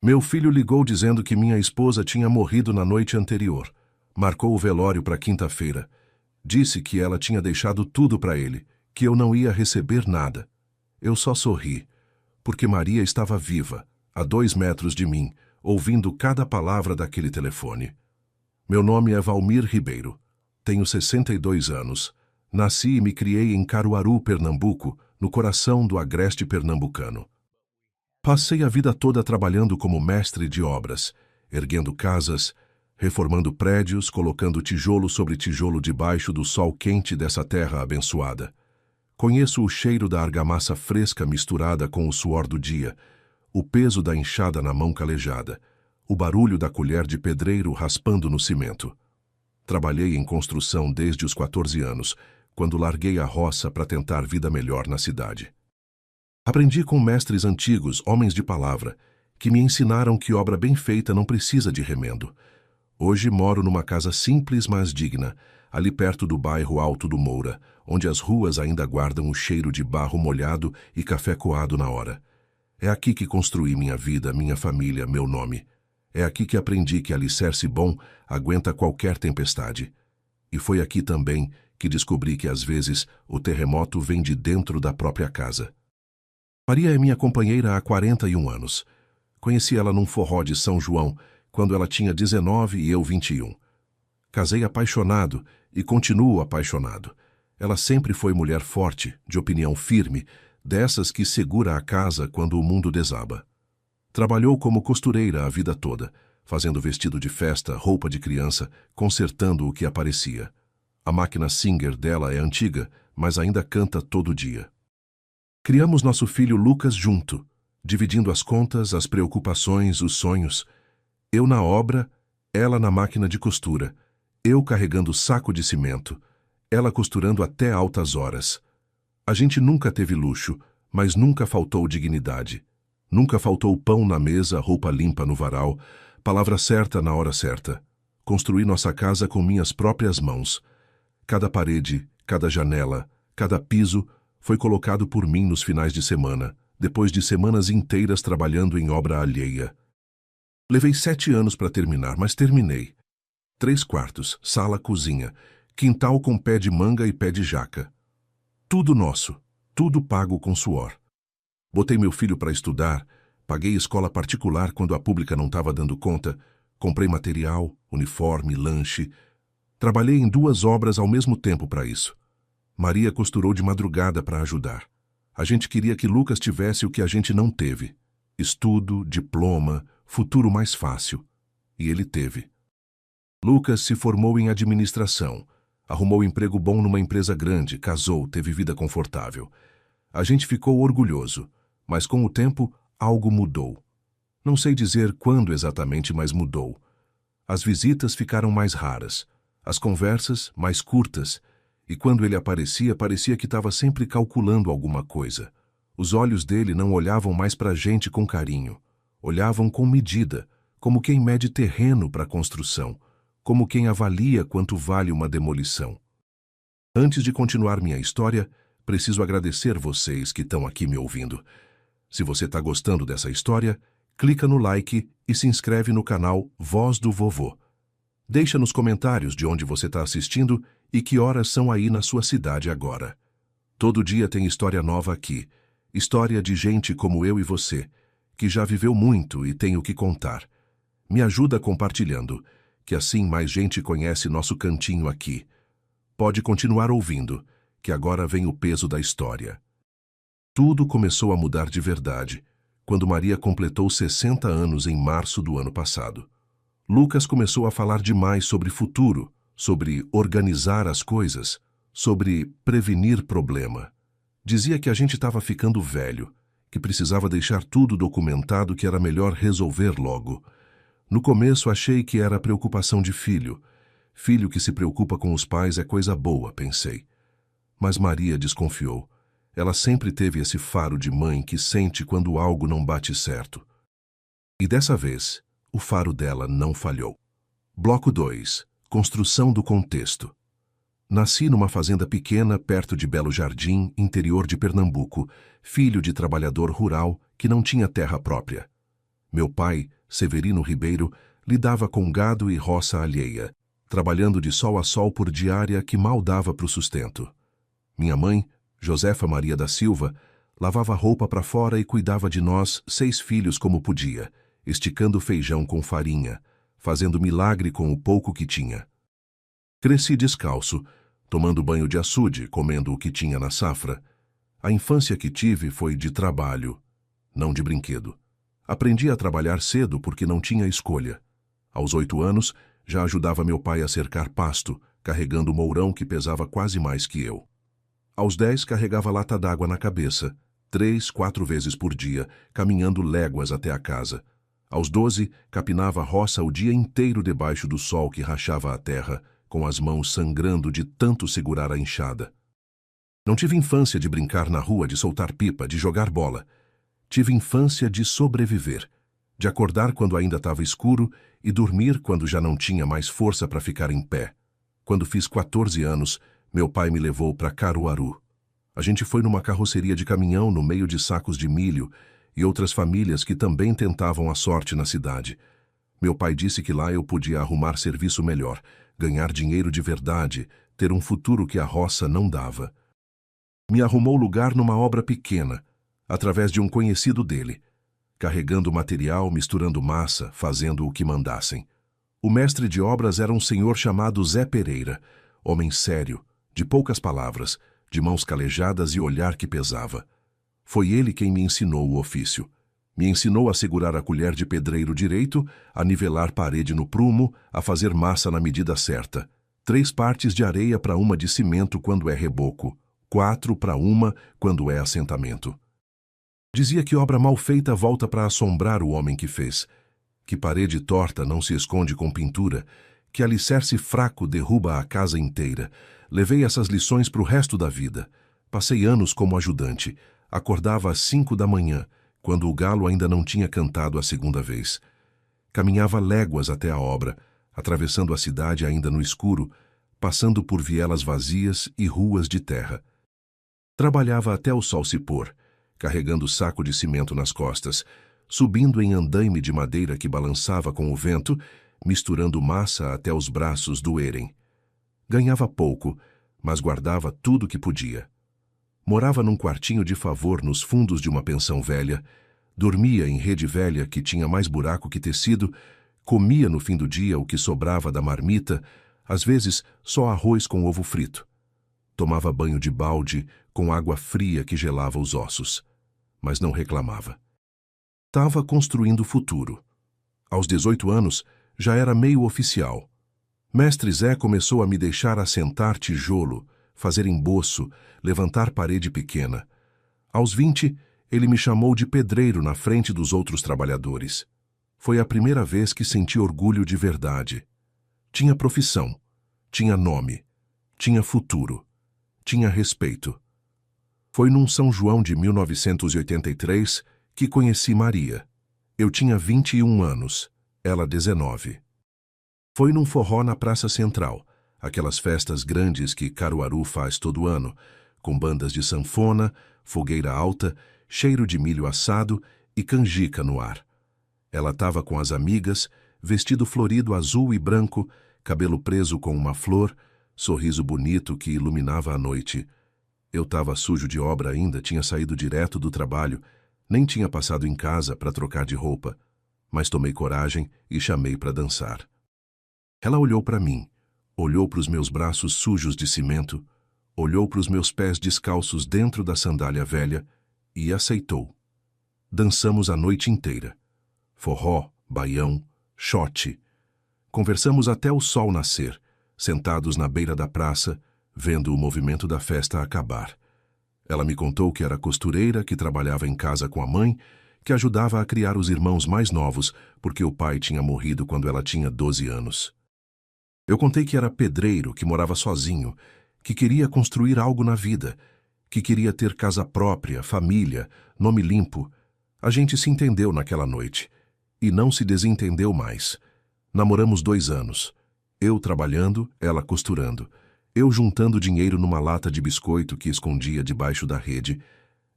Meu filho ligou dizendo que minha esposa tinha morrido na noite anterior. Marcou o velório para quinta-feira. Disse que ela tinha deixado tudo para ele, que eu não ia receber nada. Eu só sorri, porque Maria estava viva, a 2 metros de mim, ouvindo cada palavra daquele telefone. Meu nome é Valmir Ribeiro. Tenho 62 anos. Nasci e me criei em Caruaru, Pernambuco, no coração do agreste pernambucano. Passei a vida toda trabalhando como mestre de obras, erguendo casas, reformando prédios, colocando tijolo sobre tijolo debaixo do sol quente dessa terra abençoada. Conheço o cheiro da argamassa fresca misturada com o suor do dia, o peso da enxada na mão calejada, o barulho da colher de pedreiro raspando no cimento. Trabalhei em construção desde os 14 anos, quando larguei a roça para tentar vida melhor na cidade. Aprendi com mestres antigos, homens de palavra, que me ensinaram que obra bem feita não precisa de remendo. Hoje moro numa casa simples, mas digna, ali perto do bairro Alto do Moura, onde as ruas ainda guardam o cheiro de barro molhado e café coado na hora. É aqui que construí minha vida, minha família, meu nome. É aqui que aprendi que alicerce bom aguenta qualquer tempestade. E foi aqui também que descobri que às vezes o terremoto vem de dentro da própria casa. Maria é minha companheira há 41 anos. Conheci ela num forró de São João, quando ela tinha 19 e eu 21. Casei apaixonado e continuo apaixonado. Ela sempre foi mulher forte, de opinião firme, dessas que segura a casa quando o mundo desaba. Trabalhou como costureira a vida toda, fazendo vestido de festa, roupa de criança, consertando o que aparecia. A máquina Singer dela é antiga, mas ainda canta todo dia. Criamos nosso filho Lucas junto, dividindo as contas, as preocupações, os sonhos. Eu na obra, ela na máquina de costura, eu carregando saco de cimento, ela costurando até altas horas. A gente nunca teve luxo, mas nunca faltou dignidade. Nunca faltou pão na mesa, roupa limpa no varal, palavra certa na hora certa. Construí nossa casa com minhas próprias mãos. Cada parede, cada janela, cada piso foi colocado por mim nos finais de semana, depois de semanas inteiras trabalhando em obra alheia. Levei 7 anos para terminar, mas terminei. 3 quartos, sala, cozinha, quintal com pé de manga e pé de jaca. Tudo nosso, tudo pago com suor. Botei meu filho para estudar, paguei escola particular quando a pública não estava dando conta, comprei material, uniforme, lanche. Trabalhei em 2 obras ao mesmo tempo para isso. Maria costurou de madrugada para ajudar. A gente queria que Lucas tivesse o que a gente não teve. Estudo, diploma, futuro mais fácil. E ele teve. Lucas se formou em administração. Arrumou emprego bom numa empresa grande, casou, teve vida confortável. A gente ficou orgulhoso, mas com o tempo algo mudou. Não sei dizer quando exatamente, mas mudou. As visitas ficaram mais raras, as conversas mais curtas, e quando ele aparecia, parecia que estava sempre calculando alguma coisa. Os olhos dele não olhavam mais para a gente com carinho. Olhavam com medida, como quem mede terreno para construção, como quem avalia quanto vale uma demolição. Antes de continuar minha história, preciso agradecer vocês que estão aqui me ouvindo. Se você está gostando dessa história, clica no like e se inscreve no canal Voz do Vovô. Deixa nos comentários de onde você está assistindo e que horas são aí na sua cidade agora. Todo dia tem história nova aqui. História de gente como eu e você, que já viveu muito e tem o que contar. Me ajuda compartilhando, que assim mais gente conhece nosso cantinho aqui. Pode continuar ouvindo, que agora vem o peso da história. Tudo começou a mudar de verdade, quando Maria completou 60 anos em março do ano passado. Lucas começou a falar demais sobre futuro, sobre organizar as coisas, sobre prevenir problema. Dizia que a gente estava ficando velho, que precisava deixar tudo documentado, que era melhor resolver logo. No começo achei que era preocupação de filho. Filho que se preocupa com os pais é coisa boa, pensei. Mas Maria desconfiou. Ela sempre teve esse faro de mãe que sente quando algo não bate certo. E dessa vez, o faro dela não falhou. Bloco 2. Construção do contexto. Nasci numa fazenda pequena perto de Belo Jardim, interior de Pernambuco, filho de trabalhador rural que não tinha terra própria. Meu pai, Severino Ribeiro, lidava com gado e roça alheia, trabalhando de sol a sol por diária que mal dava para o sustento. Minha mãe, Josefa Maria da Silva, lavava roupa para fora e cuidava de nós, 6 filhos como podia, esticando feijão com farinha, fazendo milagre com o pouco que tinha. Cresci descalço, tomando banho de açude, comendo o que tinha na safra. A infância que tive foi de trabalho, não de brinquedo. Aprendi a trabalhar cedo porque não tinha escolha. Aos 8 anos, já ajudava meu pai a cercar pasto, carregando o mourão que pesava quase mais que eu. Aos 10, carregava lata d'água na cabeça, 3, 4 vezes por dia, caminhando léguas até a casa. Aos 12, capinava a roça o dia inteiro debaixo do sol que rachava a terra, com as mãos sangrando de tanto segurar a enxada. Não tive infância de brincar na rua, de soltar pipa, de jogar bola. Tive infância de sobreviver, de acordar quando ainda estava escuro e dormir quando já não tinha mais força para ficar em pé. Quando fiz 14 anos, meu pai me levou para Caruaru. A gente foi numa carroceria de caminhão no meio de sacos de milho e outras famílias que também tentavam a sorte na cidade. Meu pai disse que lá eu podia arrumar serviço melhor, ganhar dinheiro de verdade, ter um futuro que a roça não dava. Me arrumou lugar numa obra pequena, através de um conhecido dele, carregando material, misturando massa, fazendo o que mandassem. O mestre de obras era um senhor chamado Zé Pereira, homem sério, de poucas palavras, de mãos calejadas e olhar que pesava. Foi ele quem me ensinou o ofício. Me ensinou a segurar a colher de pedreiro direito, a nivelar parede no prumo, a fazer massa na medida certa. 3 partes de areia para uma de cimento quando é reboco, 4 para uma quando é assentamento. Dizia que obra mal feita volta para assombrar o homem que fez, que parede torta não se esconde com pintura, que alicerce fraco derruba a casa inteira. Levei essas lições para o resto da vida. Passei anos como ajudante. Acordava às 5 da manhã, quando o galo ainda não tinha cantado a segunda vez. Caminhava léguas até a obra, atravessando a cidade ainda no escuro, passando por vielas vazias e ruas de terra. Trabalhava até o sol se pôr, carregando saco de cimento nas costas, subindo em andaime de madeira que balançava com o vento, misturando massa até os braços doerem. Ganhava pouco, mas guardava tudo que podia. Morava num quartinho de favor nos fundos de uma pensão velha, dormia em rede velha que tinha mais buraco que tecido, comia no fim do dia o que sobrava da marmita, às vezes só arroz com ovo frito. Tomava banho de balde com água fria que gelava os ossos, mas não reclamava. Estava construindo o futuro. Aos 18 anos, já era meio oficial. Mestre Zé começou a me deixar assentar tijolo, fazer emboço, levantar parede pequena. Aos 20, ele me chamou de pedreiro na frente dos outros trabalhadores. Foi a primeira vez que senti orgulho de verdade. Tinha profissão, tinha nome, tinha futuro, tinha respeito. Foi num São João de 1983 que conheci Maria. Eu tinha 21 anos, ela 19. Foi num forró na Praça Central, aquelas festas grandes que Caruaru faz todo ano, com bandas de sanfona, fogueira alta, cheiro de milho assado e canjica no ar. Ela estava com as amigas, vestido florido azul e branco, cabelo preso com uma flor, sorriso bonito que iluminava a noite. Eu estava sujo de obra ainda, tinha saído direto do trabalho, nem tinha passado em casa para trocar de roupa, mas tomei coragem e chamei para dançar. Ela olhou para mim, olhou para os meus braços sujos de cimento, olhou para os meus pés descalços dentro da sandália velha e aceitou. Dançamos a noite inteira. Forró, baião, xote. Conversamos até o sol nascer, sentados na beira da praça, vendo o movimento da festa acabar. Ela me contou que era costureira, que trabalhava em casa com a mãe, que ajudava a criar os irmãos mais novos, porque o pai tinha morrido quando ela tinha 12 anos. Eu contei que era pedreiro, que morava sozinho, que queria construir algo na vida, que queria ter casa própria, família, nome limpo. A gente se entendeu naquela noite, e não se desentendeu mais. Namoramos 2 anos. Eu trabalhando, ela costurando. Eu juntando dinheiro numa lata de biscoito que escondia debaixo da rede,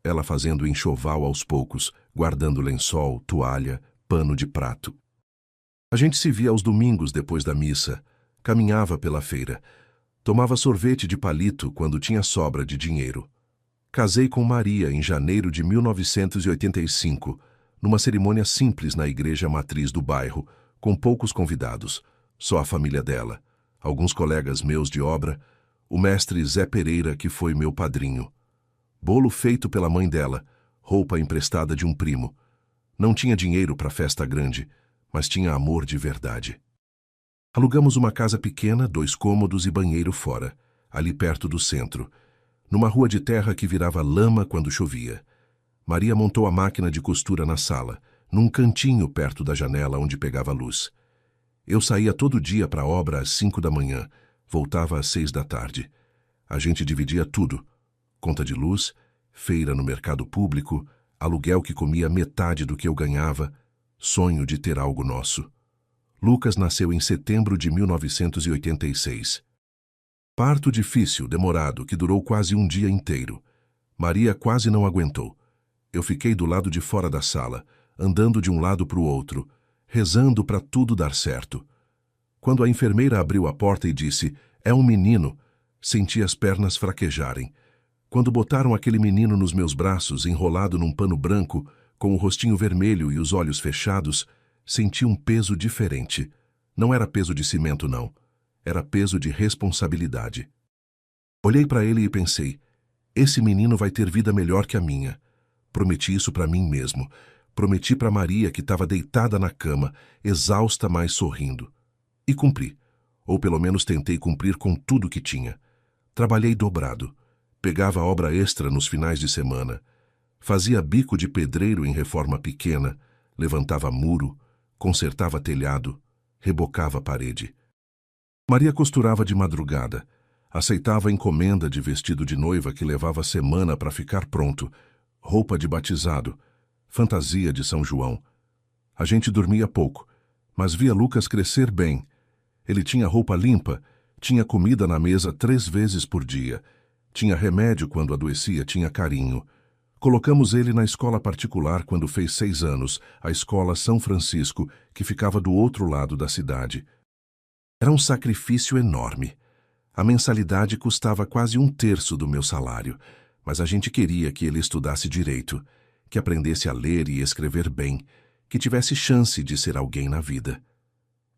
ela fazendo enxoval aos poucos, guardando lençol, toalha, pano de prato. A gente se via aos domingos depois da missa, caminhava pela feira, tomava sorvete de palito quando tinha sobra de dinheiro. Casei com Maria em janeiro de 1985, numa cerimônia simples na igreja matriz do bairro, com poucos convidados, só a família dela, alguns colegas meus de obra, o mestre Zé Pereira, que foi meu padrinho. Bolo feito pela mãe dela, roupa emprestada de um primo. Não tinha dinheiro para festa grande, mas tinha amor de verdade. Alugamos uma casa pequena, 2 cômodos e banheiro fora, ali perto do centro, numa rua de terra que virava lama quando chovia. Maria montou a máquina de costura na sala, num cantinho perto da janela onde pegava luz. Eu saía todo dia para a obra às 5 da manhã, voltava às 6 da tarde. A gente dividia tudo: conta de luz, feira no mercado público, aluguel que comia metade do que eu ganhava, sonho de ter algo nosso. Lucas nasceu em setembro de 1986. Parto difícil, demorado, que durou quase um dia inteiro. Maria quase não aguentou. Eu fiquei do lado de fora da sala, andando de um lado para o outro, rezando para tudo dar certo. Quando a enfermeira abriu a porta e disse, "É um menino", senti as pernas fraquejarem. Quando botaram aquele menino nos meus braços, enrolado num pano branco, com o rostinho vermelho e os olhos fechados, senti um peso diferente. Não era peso de cimento, não. Era peso de responsabilidade. Olhei para ele e pensei, esse menino vai ter vida melhor que a minha. Prometi isso para mim mesmo. Prometi para Maria, que estava deitada na cama, exausta, mas sorrindo. E cumpri. Ou pelo menos tentei cumprir com tudo que tinha. Trabalhei dobrado. Pegava obra extra nos finais de semana. Fazia bico de pedreiro em reforma pequena. Levantava muro. Consertava telhado. Rebocava parede. Maria costurava de madrugada. Aceitava encomenda de vestido de noiva que levava semana para ficar pronto. Roupa de batizado. Fantasia de São João. A gente dormia pouco, mas via Lucas crescer bem. Ele tinha roupa limpa, tinha comida na mesa 3 vezes por dia, tinha remédio quando adoecia, tinha carinho. Colocamos ele na escola particular quando fez 6 anos, a escola São Francisco, que ficava do outro lado da cidade. Era um sacrifício enorme. A mensalidade custava quase 1/3 do meu salário, mas a gente queria que ele estudasse direito, que aprendesse a ler e escrever bem, que tivesse chance de ser alguém na vida.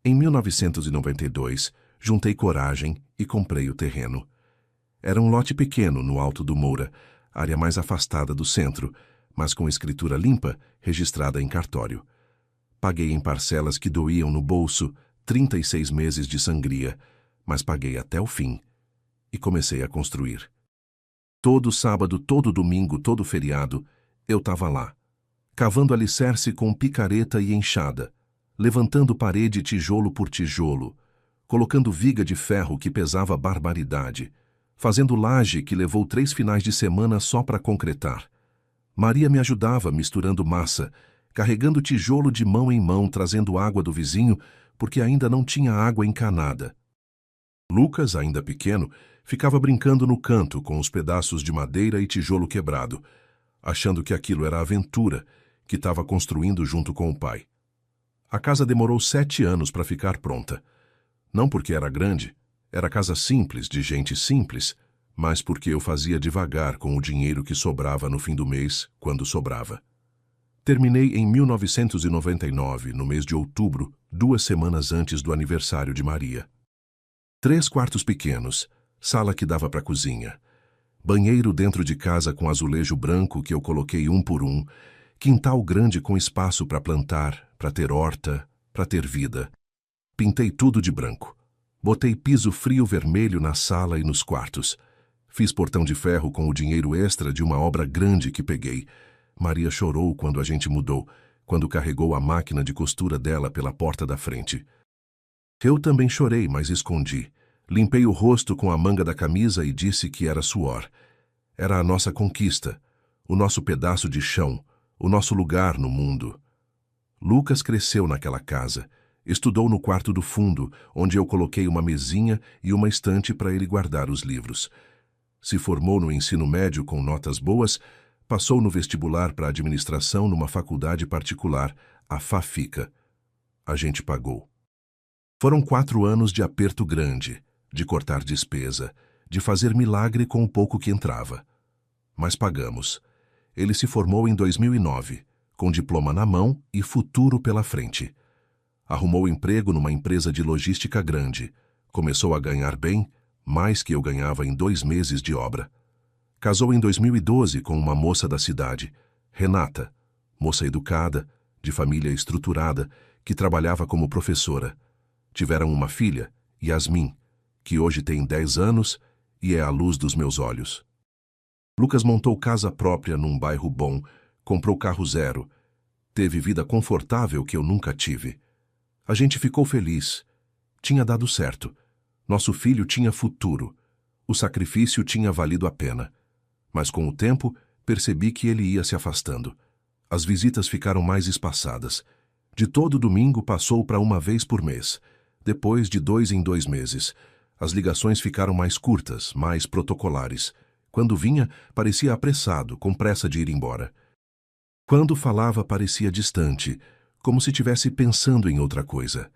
Em 1992, juntei coragem e comprei o terreno. Era um lote pequeno no Alto do Moura, área mais afastada do centro, mas com escritura limpa, registrada em cartório. Paguei em parcelas que doíam no bolso 36 meses de sangria, mas paguei até o fim e comecei a construir. Todo sábado, todo domingo, todo feriado, eu estava lá, cavando alicerce com picareta e enxada, levantando parede tijolo por tijolo, colocando viga de ferro que pesava barbaridade, fazendo laje que levou 3 finais de semana só para concretar. Maria me ajudava misturando massa, carregando tijolo de mão em mão, trazendo água do vizinho, porque ainda não tinha água encanada. Lucas, ainda pequeno, ficava brincando no canto com os pedaços de madeira e tijolo quebrado, achando que aquilo era aventura, que estava construindo junto com o pai. A casa demorou 7 anos para ficar pronta. Não porque era grande, era casa simples, de gente simples, mas porque eu fazia devagar com o dinheiro que sobrava no fim do mês, quando sobrava. Terminei em 1999, no mês de outubro, 2 semanas antes do aniversário de Maria. 3 quartos pequenos, sala que dava para a cozinha, banheiro dentro de casa com azulejo branco que eu coloquei 1 por 1, quintal grande com espaço para plantar, para ter horta, para ter vida. Pintei tudo de branco. Botei piso frio vermelho na sala e nos quartos. Fiz portão de ferro com o dinheiro extra de uma obra grande que peguei. Maria chorou quando a gente mudou, quando carregou a máquina de costura dela pela porta da frente. Eu também chorei, mas escondi. Limpei o rosto com a manga da camisa e disse que era suor. Era a nossa conquista, o nosso pedaço de chão, o nosso lugar no mundo. Lucas cresceu naquela casa. Estudou no quarto do fundo, onde eu coloquei uma mesinha e uma estante para ele guardar os livros. Se formou no ensino médio com notas boas, passou no vestibular para administração numa faculdade particular, a Fafica. A gente pagou. Foram 4 anos de aperto grande, de cortar despesa, de fazer milagre com o pouco que entrava. Mas pagamos. Ele se formou em 2009, com diploma na mão e futuro pela frente. Arrumou emprego numa empresa de logística grande. Começou a ganhar bem, mais que eu ganhava em 2 meses de obra. Casou em 2012 com uma moça da cidade, Renata, moça educada, de família estruturada, que trabalhava como professora. Tiveram uma filha, Yasmin, que hoje tem 10 anos e é a luz dos meus olhos. Lucas montou casa própria num bairro bom, comprou carro zero, teve vida confortável que eu nunca tive. A gente ficou feliz. Tinha dado certo. Nosso filho tinha futuro. O sacrifício tinha valido a pena. Mas com o tempo, percebi que ele ia se afastando. As visitas ficaram mais espaçadas. De todo domingo passou para uma vez por mês. Depois, de 2 em 2 meses. As ligações ficaram mais curtas, mais protocolares. Quando vinha, parecia apressado, com pressa de ir embora. Quando falava, parecia distante, como se estivesse pensando em outra coisa.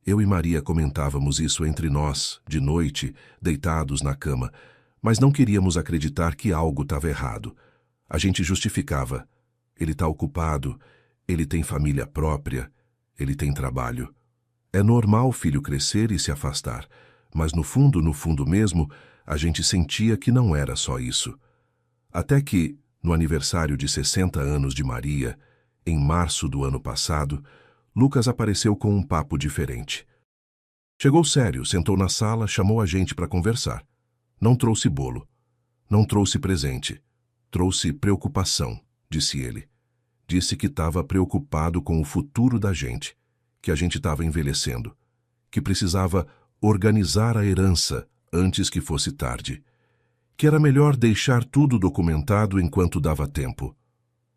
Eu e Maria comentávamos isso entre nós, de noite, deitados na cama, mas não queríamos acreditar que algo estava errado. A gente justificava. Ele está ocupado, ele tem família própria, ele tem trabalho. É normal o filho crescer e se afastar, mas no fundo mesmo, a gente sentia que não era só isso. Até que, no aniversário de 60 anos de Maria, em março do ano passado, Lucas apareceu com um papo diferente. Chegou sério, sentou na sala, chamou a gente para conversar. Não trouxe bolo. Não trouxe presente. Trouxe preocupação, disse ele. Disse que estava preocupado com o futuro da gente, que a gente estava envelhecendo, que precisava organizar a herança antes que fosse tarde, que era melhor deixar tudo documentado enquanto dava tempo.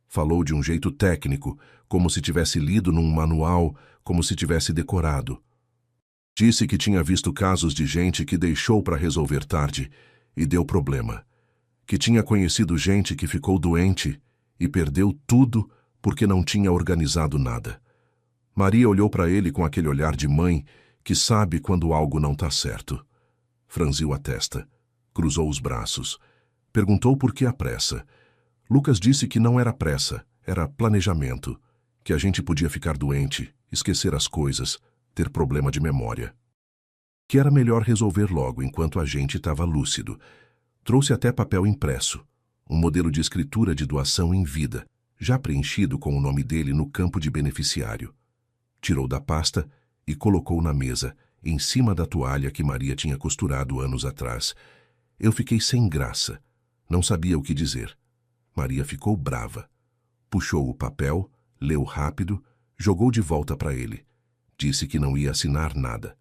Falou de um jeito técnico, como se tivesse lido num manual, como se tivesse decorado. Disse que tinha visto casos de gente que deixou para resolver tarde e deu problema. Que tinha conhecido gente que ficou doente e perdeu tudo porque não tinha organizado nada. Maria olhou para ele com aquele olhar de mãe que sabe quando algo não está certo. Franziu a testa, cruzou os braços, perguntou por que a pressa. Lucas disse que não era pressa, era planejamento, que a gente podia ficar doente, esquecer as coisas, ter problema de memória. Que era melhor resolver logo enquanto a gente estava lúcido. Trouxe até papel impresso, um modelo de escritura de doação em vida, já preenchido com o nome dele no campo de beneficiário. Tirou da pasta e colocou na mesa, em cima da toalha que Maria tinha costurado anos atrás. Eu fiquei sem graça, não sabia o que dizer. Maria ficou brava. Puxou o papel, leu rápido, jogou de volta para ele. Disse que não ia assinar nada.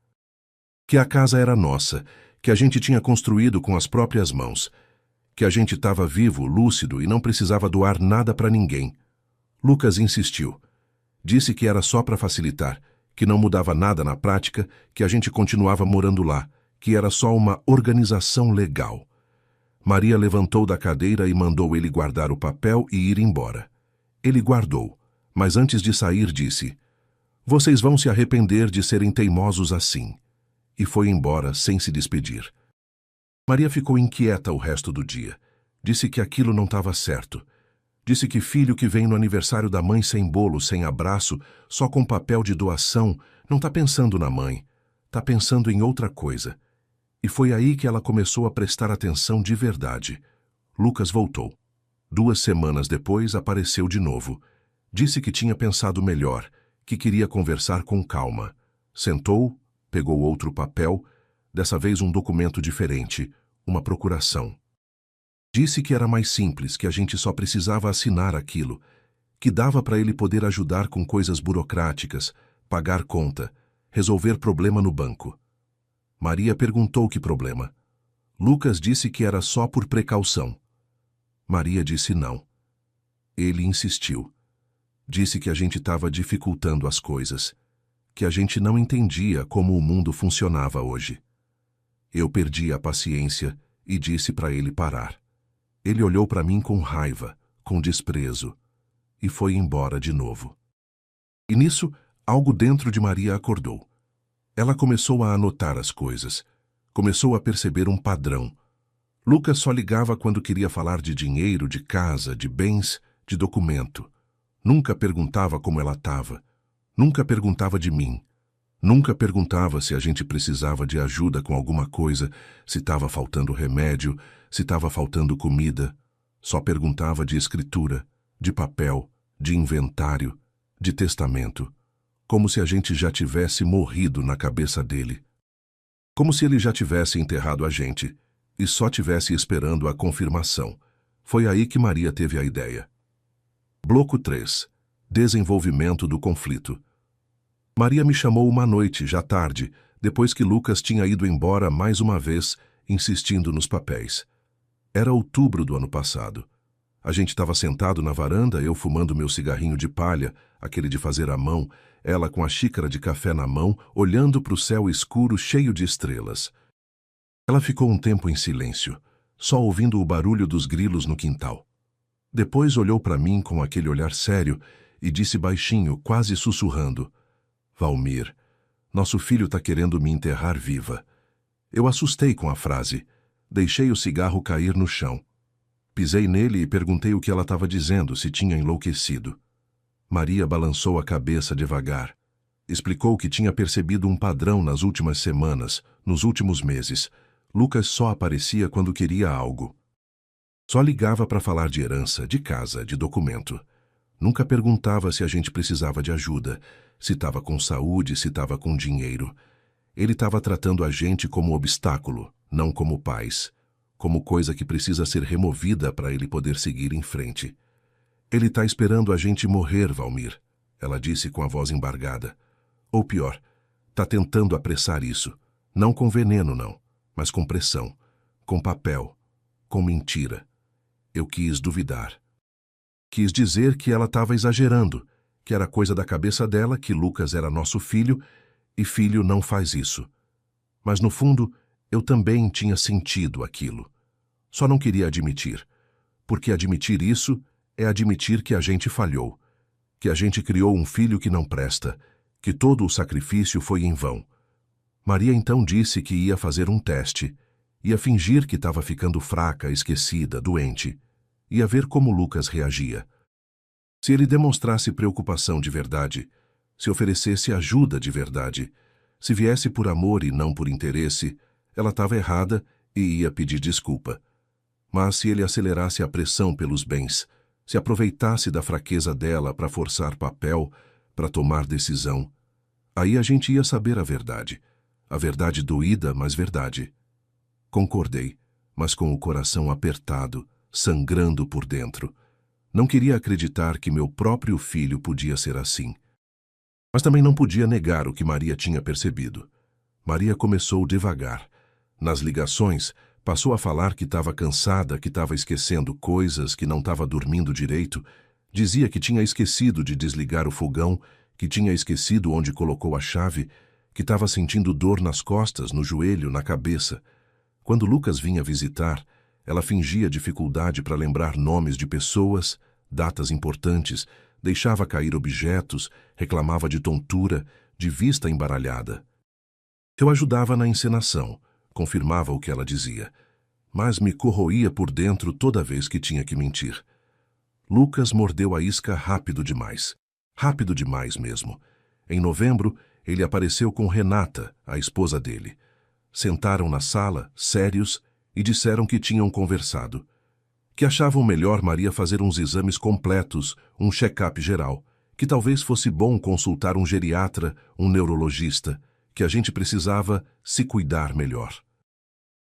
Que a casa era nossa, que a gente tinha construído com as próprias mãos, que a gente estava vivo, lúcido e não precisava doar nada para ninguém. Lucas insistiu. Disse que era só para facilitar, que não mudava nada na prática, que a gente continuava morando lá, que era só uma organização legal. Maria levantou da cadeira e mandou ele guardar o papel e ir embora. Ele guardou, mas antes de sair disse: "Vocês vão se arrepender de serem teimosos assim." E foi embora sem se despedir. Maria ficou inquieta o resto do dia. Disse que aquilo não estava certo. Disse que filho que vem no aniversário da mãe sem bolo, sem abraço, só com papel de doação, não está pensando na mãe, está pensando em outra coisa. E foi aí que ela começou a prestar atenção de verdade. Lucas voltou. 2 semanas depois apareceu de novo. Disse que tinha pensado melhor, que queria conversar com calma. Sentou, pegou outro papel, dessa vez um documento diferente, uma procuração. Disse que era mais simples, que a gente só precisava assinar aquilo, que dava para ele poder ajudar com coisas burocráticas, pagar conta, resolver problema no banco. Maria perguntou que problema. Lucas disse que era só por precaução. Maria disse não. Ele insistiu. Disse que a gente estava dificultando as coisas, que a gente não entendia como o mundo funcionava hoje. Eu perdi a paciência e disse para ele parar. Ele olhou para mim com raiva, com desprezo, e foi embora de novo. E nisso, algo dentro de Maria acordou. Ela começou a anotar as coisas. Começou a perceber um padrão. Lucas só ligava quando queria falar de dinheiro, de casa, de bens, de documento. Nunca perguntava como ela estava. Nunca perguntava de mim. Nunca perguntava se a gente precisava de ajuda com alguma coisa, se estava faltando remédio, se estava faltando comida. Só perguntava de escritura, de papel, de inventário, de testamento. Como se a gente já tivesse morrido na cabeça dele. Como se ele já tivesse enterrado a gente e só tivesse esperando a confirmação. Foi aí que Maria teve a ideia. Bloco 3. Desenvolvimento do conflito. Maria me chamou uma noite, já tarde, depois que Lucas tinha ido embora mais uma vez, insistindo nos papéis. Era outubro do ano passado. A gente estava sentado na varanda, eu fumando meu cigarrinho de palha, aquele de fazer à mão, ela com a xícara de café na mão, olhando para o céu escuro cheio de estrelas. Ela ficou um tempo em silêncio, só ouvindo o barulho dos grilos no quintal. Depois olhou para mim com aquele olhar sério e disse baixinho, quase sussurrando: Valmir, nosso filho está querendo me enterrar viva. Eu assustei com a frase. Deixei o cigarro cair no chão. Pisei nele e perguntei o que ela estava dizendo, se tinha enlouquecido. Maria balançou a cabeça devagar. Explicou que tinha percebido um padrão nas últimas semanas, nos últimos meses. Lucas só aparecia quando queria algo. Só ligava para falar de herança, de casa, de documento. Nunca perguntava se a gente precisava de ajuda, se estava com saúde, se estava com dinheiro. Ele estava tratando a gente como obstáculo, não como pais, como coisa que precisa ser removida para ele poder seguir em frente. Ele está esperando a gente morrer, Valmir, ela disse com a voz embargada. Ou pior, está tentando apressar isso. Não com veneno, não, mas com pressão, com papel, com mentira. Eu quis duvidar. Quis dizer que ela estava exagerando, que era coisa da cabeça dela, que Lucas era nosso filho, e filho não faz isso. Mas no fundo, eu também tinha sentido aquilo. Só não queria admitir, porque admitir isso é admitir que a gente falhou, que a gente criou um filho que não presta, que todo o sacrifício foi em vão. Maria então disse que ia fazer um teste, ia fingir que estava ficando fraca, esquecida, doente, ia ver como Lucas reagia. Se ele demonstrasse preocupação de verdade, se oferecesse ajuda de verdade, se viesse por amor e não por interesse, ela estava errada e ia pedir desculpa. Mas se ele acelerasse a pressão pelos bens, se aproveitasse da fraqueza dela para forçar papel, para tomar decisão, aí a gente ia saber a verdade doída, mas verdade. Concordei, mas com o coração apertado, sangrando por dentro. Não queria acreditar que meu próprio filho podia ser assim. Mas também não podia negar o que Maria tinha percebido. Maria começou devagar. Nas ligações, passou a falar que estava cansada, que estava esquecendo coisas, que não estava dormindo direito. Dizia que tinha esquecido de desligar o fogão, que tinha esquecido onde colocou a chave, que estava sentindo dor nas costas, no joelho, na cabeça. Quando Lucas vinha visitar, ela fingia dificuldade para lembrar nomes de pessoas, datas importantes, deixava cair objetos, reclamava de tontura, de vista embaralhada. Eu ajudava na encenação, confirmava o que ela dizia, mas me corroía por dentro toda vez que tinha que mentir. Lucas mordeu a isca rápido demais mesmo. Em novembro, ele apareceu com Renata, a esposa dele. Sentaram na sala, sérios, e disseram que tinham conversado. Que achavam melhor Maria fazer uns exames completos, um check-up geral, que talvez fosse bom consultar um geriatra, um neurologista, que a gente precisava se cuidar melhor.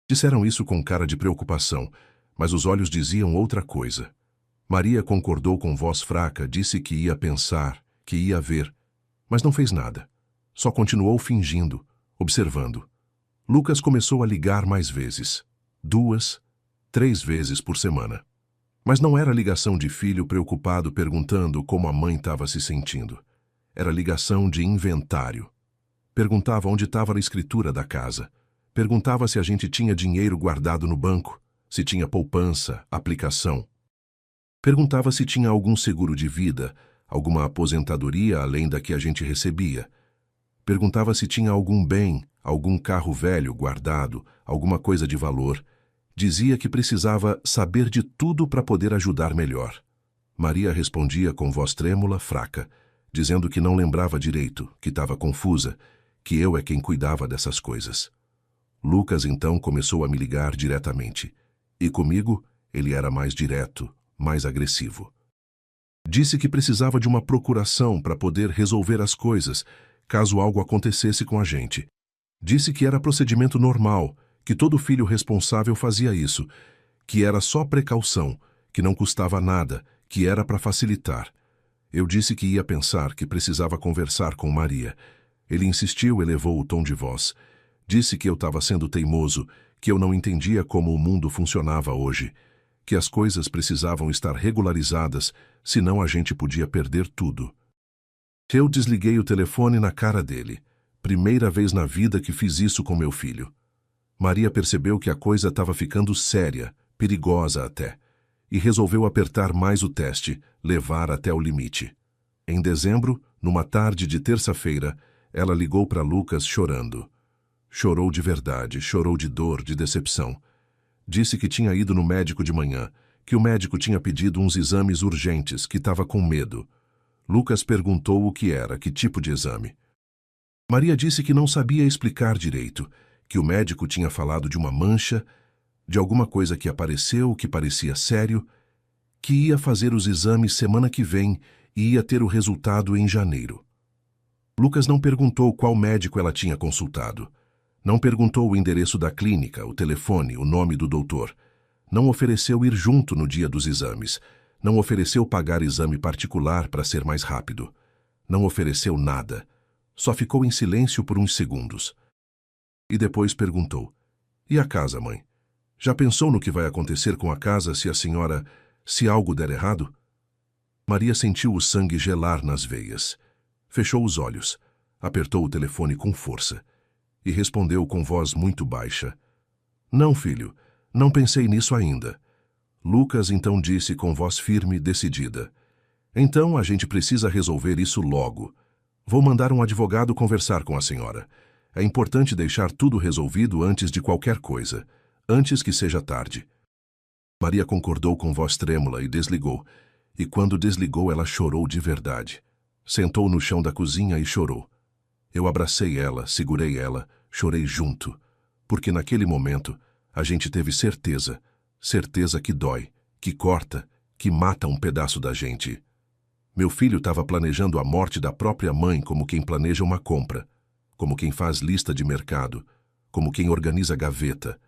Disseram isso com cara de preocupação, mas os olhos diziam outra coisa. Maria concordou com voz fraca, disse que ia pensar, que ia ver, mas não fez nada. Só continuou fingindo, observando. Lucas começou a ligar mais vezes. 2, 3 vezes por semana. Mas não era ligação de filho preocupado perguntando como a mãe estava se sentindo. Era ligação de inventário. Perguntava onde estava a escritura da casa. Perguntava se a gente tinha dinheiro guardado no banco, se tinha poupança, aplicação. Perguntava se tinha algum seguro de vida, alguma aposentadoria além da que a gente recebia. Perguntava se tinha algum bem, algum carro velho guardado, alguma coisa de valor. Dizia que precisava saber de tudo para poder ajudar melhor. Maria respondia com voz trêmula, fraca, dizendo que não lembrava direito, que estava confusa, que eu é quem cuidava dessas coisas. Lucas então começou a me ligar diretamente. E comigo, ele era mais direto, mais agressivo. Disse que precisava de uma procuração para poder resolver as coisas, caso algo acontecesse com a gente. Disse que era procedimento normal, que todo filho responsável fazia isso, que era só precaução, que não custava nada, que era para facilitar. Eu disse que ia pensar, que precisava conversar com Maria. Ele insistiu, elevou o tom de voz. Disse que eu estava sendo teimoso, que eu não entendia como o mundo funcionava hoje, que as coisas precisavam estar regularizadas, senão a gente podia perder tudo. Eu desliguei o telefone na cara dele. Primeira vez na vida que fiz isso com meu filho. Maria percebeu que a coisa estava ficando séria, perigosa até, e resolveu apertar mais o teste, levar até o limite. Em dezembro, numa tarde de terça-feira, ela ligou para Lucas chorando. Chorou de verdade, chorou de dor, de decepção. Disse que tinha ido no médico de manhã, que o médico tinha pedido uns exames urgentes, que estava com medo. Lucas perguntou o que era, que tipo de exame. Maria disse que não sabia explicar direito, que o médico tinha falado de uma mancha, de alguma coisa que apareceu, que parecia sério, que ia fazer os exames semana que vem e ia ter o resultado em janeiro. Lucas não perguntou qual médico ela tinha consultado. Não perguntou o endereço da clínica, o telefone, o nome do doutor. Não ofereceu ir junto no dia dos exames. Não ofereceu pagar exame particular para ser mais rápido. Não ofereceu nada. Só ficou em silêncio por uns segundos. E depois perguntou: "E a casa, mãe? Já pensou no que vai acontecer com a casa se algo der errado?" Maria sentiu o sangue gelar nas veias. Fechou os olhos, apertou o telefone com força e respondeu com voz muito baixa: "Não, filho, não pensei nisso ainda." Lucas então disse com voz firme e decidida: "Então a gente precisa resolver isso logo. Vou mandar um advogado conversar com a senhora. É importante deixar tudo resolvido antes de qualquer coisa, antes que seja tarde." Maria concordou com voz trêmula e desligou. E quando desligou, ela chorou de verdade. Sentou no chão da cozinha e chorou. Eu abracei ela, segurei ela, chorei junto, porque naquele momento a gente teve certeza que dói, que corta, que mata um pedaço da gente. Meu filho estava planejando a morte da própria mãe como quem planeja uma compra, como quem faz lista de mercado, como quem organiza gaveta.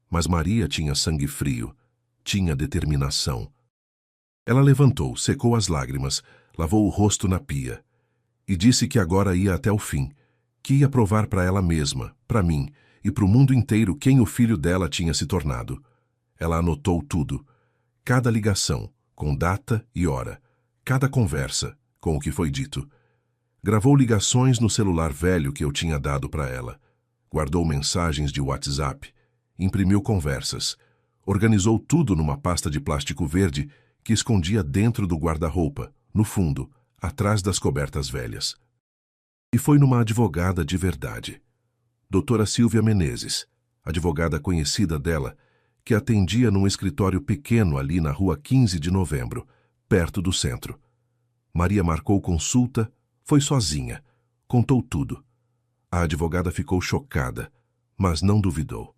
Mas Maria tinha sangue frio, tinha determinação. Ela levantou, secou as lágrimas, lavou o rosto na pia e disse que agora ia até o fim, que ia provar para ela mesma, para mim e para o mundo inteiro quem o filho dela tinha se tornado. Ela anotou tudo, cada ligação, com data e hora, cada conversa, com o que foi dito. Gravou ligações no celular velho que eu tinha dado para ela, guardou mensagens de WhatsApp, imprimiu conversas, organizou tudo numa pasta de plástico verde que escondia dentro do guarda-roupa, no fundo, atrás das cobertas velhas. E foi numa advogada de verdade, doutora Silvia Menezes, advogada conhecida dela, que atendia num escritório pequeno ali na rua 15 de novembro, perto do centro. Maria marcou consulta, foi sozinha, contou tudo. A advogada ficou chocada, mas não duvidou.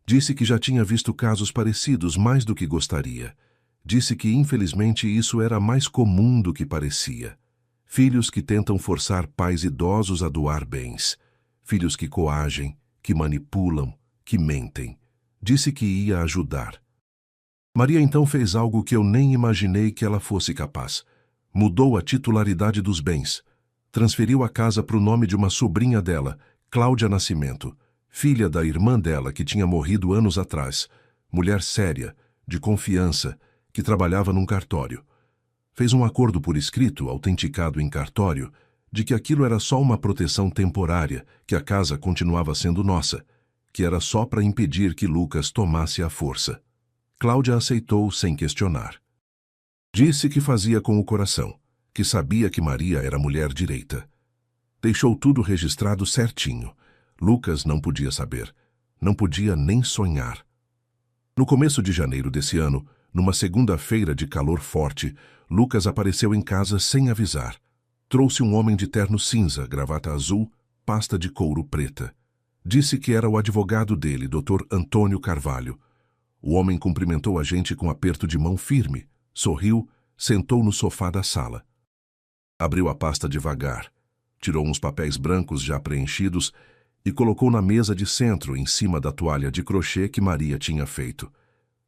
Disse que já tinha visto casos parecidos mais do que gostaria. Disse que, infelizmente, isso era mais comum do que parecia. Filhos que tentam forçar pais idosos a doar bens. Filhos que coagem, que manipulam, que mentem. Disse que ia ajudar. Maria então fez algo que eu nem imaginei que ela fosse capaz. Mudou a titularidade dos bens. Transferiu a casa para o nome de uma sobrinha dela, Cláudia Nascimento, filha da irmã dela que tinha morrido anos atrás, mulher séria, de confiança, que trabalhava num cartório. Fez um acordo por escrito, autenticado em cartório, de que aquilo era só uma proteção temporária, que a casa continuava sendo nossa, que era só para impedir que Lucas tomasse a força. Cláudia aceitou sem questionar. Disse que fazia com o coração, que sabia que Maria era mulher direita. Deixou tudo registrado certinho. Lucas não podia saber. Não podia nem sonhar. No começo de janeiro desse ano, numa segunda-feira de calor forte, Lucas apareceu em casa sem avisar. Trouxe um homem de terno cinza, gravata azul, pasta de couro preta. Disse que era o advogado dele, Dr. Antônio Carvalho. O homem cumprimentou a gente com aperto de mão firme, sorriu, sentou no sofá da sala. Abriu a pasta devagar, tirou uns papéis brancos já preenchidos e colocou na mesa de centro, em cima da toalha de crochê que Maria tinha feito.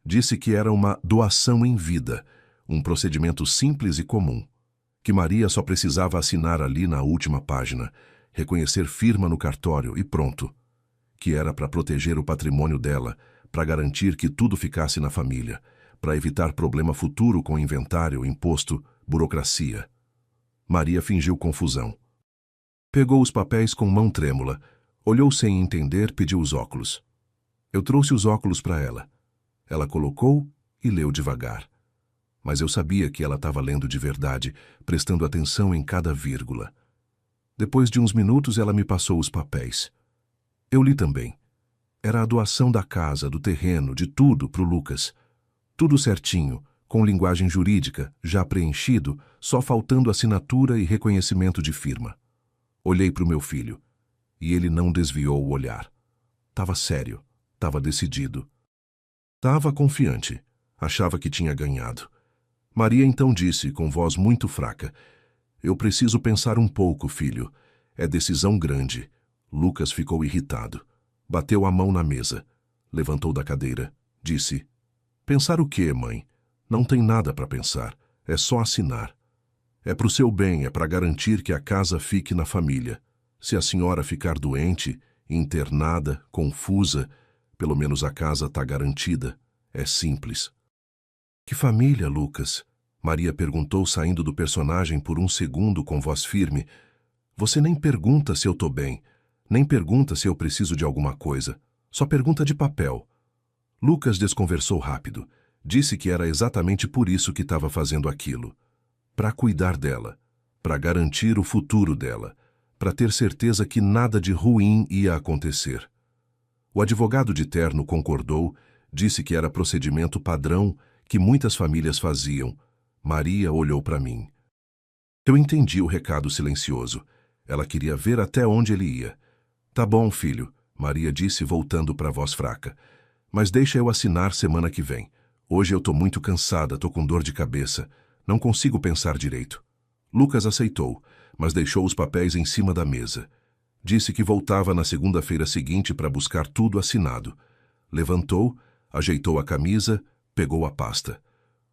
Disse que era uma doação em vida, um procedimento simples e comum, que Maria só precisava assinar ali na última página, reconhecer firma no cartório e pronto, que era para proteger o patrimônio dela, para garantir que tudo ficasse na família, para evitar problema futuro com inventário, imposto, burocracia. Maria fingiu confusão. Pegou os papéis com mão trêmula, olhou sem entender, pediu os óculos. Eu trouxe os óculos para ela. Ela colocou e leu devagar. Mas eu sabia que ela estava lendo de verdade, prestando atenção em cada vírgula. Depois de uns minutos, ela me passou os papéis. Eu li também. Era a doação da casa, do terreno, de tudo para o Lucas. Tudo certinho, com linguagem jurídica, já preenchido, só faltando assinatura e reconhecimento de firma. Olhei para o meu filho, e ele não desviou o olhar. Estava sério, estava decidido. Estava confiante, achava que tinha ganhado. Maria então disse, com voz muito fraca, eu preciso pensar um pouco, filho. É decisão grande. Lucas ficou irritado. Bateu a mão na mesa. Levantou da cadeira. Disse, pensar o quê, mãe? Não tem nada para pensar. É só assinar. É para o seu bem, é para garantir que a casa fique na família. Se a senhora ficar doente, internada, confusa, pelo menos a casa está garantida. É simples. Que família, Lucas? Maria perguntou, saindo do personagem por um segundo com voz firme. Você nem pergunta se eu tô bem, nem pergunta se eu preciso de alguma coisa. Só pergunta de papel. Lucas desconversou rápido. Disse que era exatamente por isso que estava fazendo aquilo. Para cuidar dela, para garantir o futuro dela, para ter certeza que nada de ruim ia acontecer. O advogado de terno concordou, disse que era procedimento padrão que muitas famílias faziam. Maria olhou para mim. Eu entendi o recado silencioso. Ela queria ver até onde ele ia. Tá bom, filho, Maria disse, voltando para a voz fraca. Mas deixa eu assinar semana que vem. Hoje eu tô muito cansada, tô com dor de cabeça. Não consigo pensar direito. Lucas aceitou, mas deixou os papéis em cima da mesa. Disse que voltava na segunda-feira seguinte para buscar tudo assinado. Levantou, ajeitou a camisa, pegou a pasta.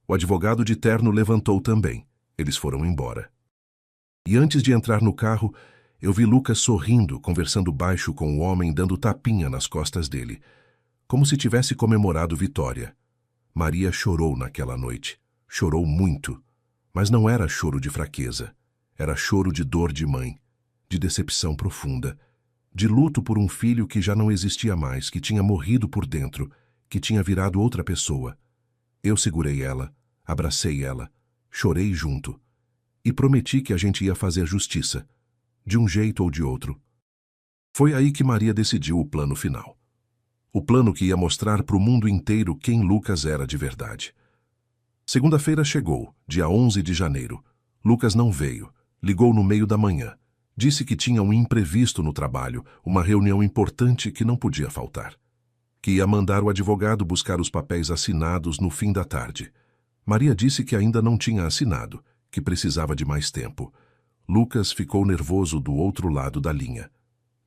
O advogado de terno levantou também. Eles foram embora. E antes de entrar no carro, eu vi Lucas sorrindo, conversando baixo com o homem, dando tapinha nas costas dele, como se tivesse comemorado vitória. Maria chorou naquela noite. Chorou muito. Mas não era choro de fraqueza. Era choro de dor de mãe, de decepção profunda, de luto por um filho que já não existia mais, que tinha morrido por dentro, que tinha virado outra pessoa. Eu segurei ela, abracei ela, chorei junto e prometi que a gente ia fazer justiça, de um jeito ou de outro. Foi aí que Maria decidiu o plano final. O plano que ia mostrar para o mundo inteiro quem Lucas era de verdade. Segunda-feira chegou, dia 11 de janeiro. Lucas não veio. Ligou no meio da manhã. Disse que tinha um imprevisto no trabalho, uma reunião importante que não podia faltar. Que ia mandar o advogado buscar os papéis assinados no fim da tarde. Maria disse que ainda não tinha assinado, que precisava de mais tempo. Lucas ficou nervoso do outro lado da linha.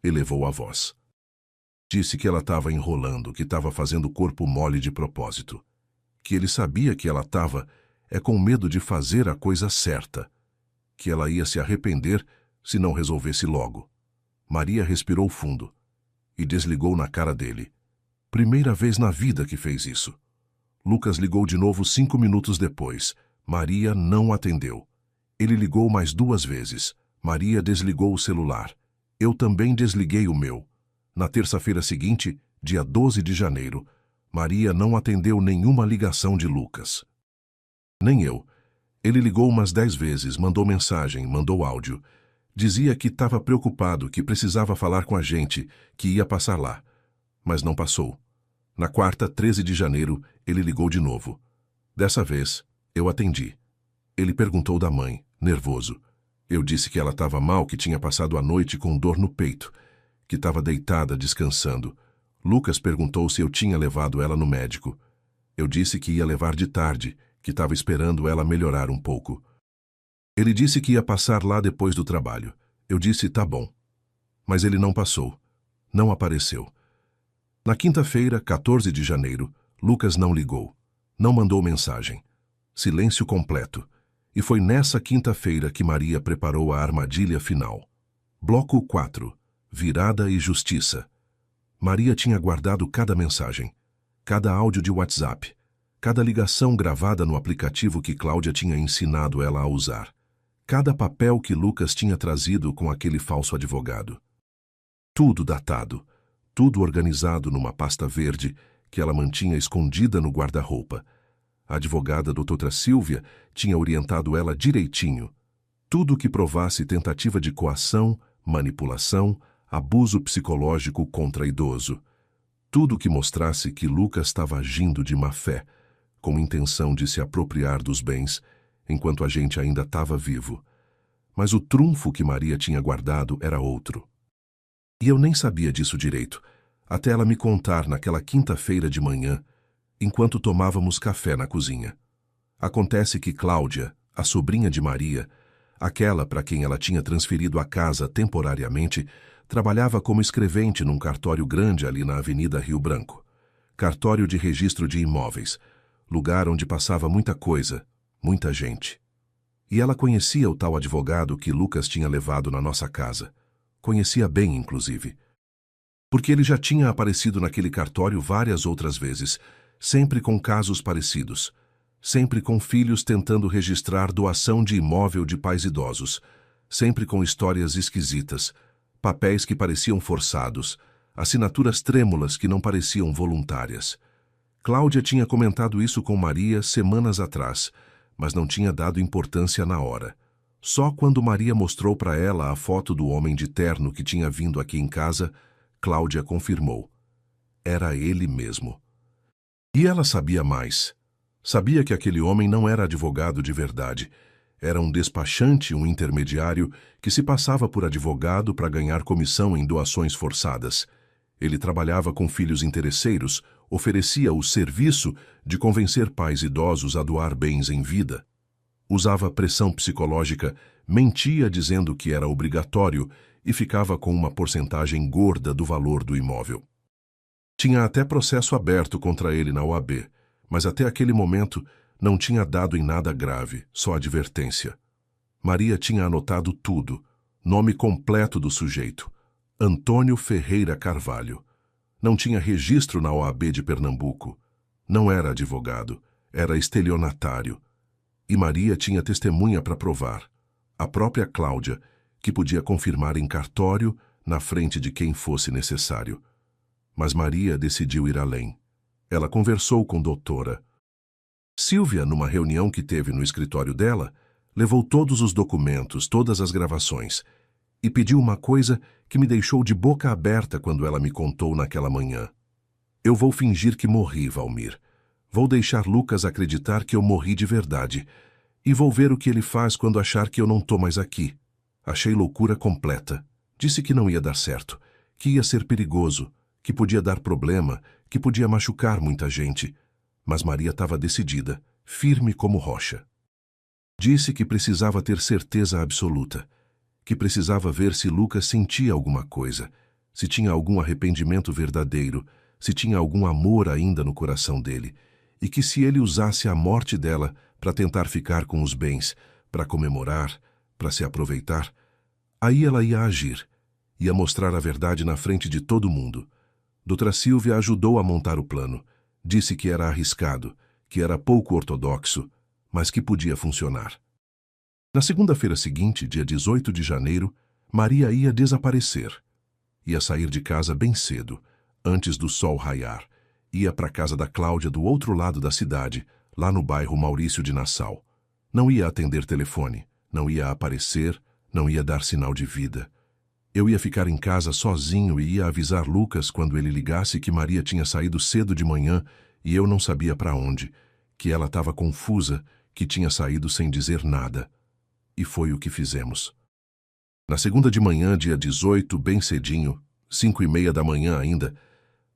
Elevou a voz. Disse que ela estava enrolando, que estava fazendo corpo mole de propósito. Que ele sabia que ela estava com medo de fazer a coisa certa. Que ela ia se arrepender se não resolvesse logo. Maria respirou fundo e desligou na cara dele. Primeira vez na vida que fez isso. Lucas ligou de novo 5 minutos depois. Maria não atendeu. Ele ligou mais 2 vezes. Maria desligou o celular. Eu também desliguei o meu. Na terça-feira seguinte, dia 12 de janeiro, Maria não atendeu nenhuma ligação de Lucas. Nem eu. Ele ligou umas 10 vezes, mandou mensagem, mandou áudio. Dizia que estava preocupado, que precisava falar com a gente, que ia passar lá. Mas não passou. Na quarta, 13 de janeiro, ele ligou de novo. Dessa vez, eu atendi. Ele perguntou da mãe, nervoso. Eu disse que ela estava mal, que tinha passado a noite com dor no peito, que estava deitada, descansando. Lucas perguntou se eu tinha levado ela no médico. Eu disse que ia levar de tarde, que estava esperando ela melhorar um pouco. Ele disse que ia passar lá depois do trabalho. Eu disse, tá bom. Mas ele não passou. Não apareceu. Na quinta-feira, 14 de janeiro, Lucas não ligou. Não mandou mensagem. Silêncio completo. E foi nessa quinta-feira que Maria preparou a armadilha final. Bloco 4. Virada e justiça. Maria tinha guardado cada mensagem, cada áudio de WhatsApp, cada ligação gravada no aplicativo que Cláudia tinha ensinado ela a usar, cada papel que Lucas tinha trazido com aquele falso advogado. Tudo datado, tudo organizado numa pasta verde que ela mantinha escondida no guarda-roupa. A advogada doutora Silvia tinha orientado ela direitinho. Tudo que provasse tentativa de coação, manipulação, abuso psicológico contra idoso. Tudo que mostrasse que Lucas estava agindo de má fé, com intenção de se apropriar dos bens, enquanto a gente ainda estava vivo. Mas o trunfo que Maria tinha guardado era outro. E eu nem sabia disso direito, até ela me contar naquela quinta-feira de manhã, enquanto tomávamos café na cozinha. Acontece que Cláudia, a sobrinha de Maria, aquela para quem ela tinha transferido a casa temporariamente, trabalhava como escrevente num cartório grande ali na Avenida Rio Branco. Cartório de registro de imóveis, lugar onde passava muita coisa, muita gente. E ela conhecia o tal advogado que Lucas tinha levado na nossa casa. Conhecia bem, inclusive. Porque ele já tinha aparecido naquele cartório várias outras vezes, sempre com casos parecidos, sempre com filhos tentando registrar doação de imóvel de pais idosos, sempre com histórias esquisitas, papéis que pareciam forçados, assinaturas trêmulas que não pareciam voluntárias. Cláudia tinha comentado isso com Maria semanas atrás, mas não tinha dado importância na hora. Só quando Maria mostrou para ela a foto do homem de terno que tinha vindo aqui em casa, Cláudia confirmou. Era ele mesmo. E ela sabia mais. Sabia que aquele homem não era advogado de verdade. Era um despachante, um intermediário, que se passava por advogado para ganhar comissão em doações forçadas. Ele trabalhava com filhos interesseiros, oferecia o serviço de convencer pais idosos a doar bens em vida. Usava pressão psicológica, mentia dizendo que era obrigatório e ficava com uma porcentagem gorda do valor do imóvel. Tinha até processo aberto contra ele na OAB, mas até aquele momento não tinha dado em nada grave, só advertência. Maria tinha anotado tudo, nome completo do sujeito, Antônio Ferreira Carvalho. Não tinha registro na OAB de Pernambuco. Não era advogado, era estelionatário. E Maria tinha testemunha para provar, a própria Cláudia, que podia confirmar em cartório na frente de quem fosse necessário. Mas Maria decidiu ir além. Ela conversou com doutora. Silvia, numa reunião que teve no escritório dela, levou todos os documentos, todas as gravações, e pediu uma coisa que me deixou de boca aberta quando ela me contou naquela manhã. Eu vou fingir que morri, Valmir. Vou deixar Lucas acreditar que eu morri de verdade, e vou ver o que ele faz quando achar que eu não tô mais aqui. Achei loucura completa. Disse que não ia dar certo, que ia ser perigoso, que podia dar problema, que podia machucar muita gente. Mas Maria estava decidida, firme como rocha. Disse que precisava ter certeza absoluta, que precisava ver se Lucas sentia alguma coisa, se tinha algum arrependimento verdadeiro, se tinha algum amor ainda no coração dele, e que se ele usasse a morte dela para tentar ficar com os bens, para comemorar, para se aproveitar, aí ela ia agir, ia mostrar a verdade na frente de todo mundo. Doutora Silvia ajudou a montar o plano. Disse que era arriscado, que era pouco ortodoxo, mas que podia funcionar. Na segunda-feira seguinte, dia 18 de janeiro, Maria ia desaparecer. Ia sair de casa bem cedo, antes do sol raiar. Ia para a casa da Cláudia do outro lado da cidade, lá no bairro Maurício de Nassau. Não ia atender telefone, não ia aparecer, não ia dar sinal de vida. Eu ia ficar em casa sozinho e ia avisar Lucas quando ele ligasse que Maria tinha saído cedo de manhã e eu não sabia para onde, que ela estava confusa, que tinha saído sem dizer nada. E foi o que fizemos. Na segunda de manhã, dia 18, bem cedinho, 5:30 da manhã ainda,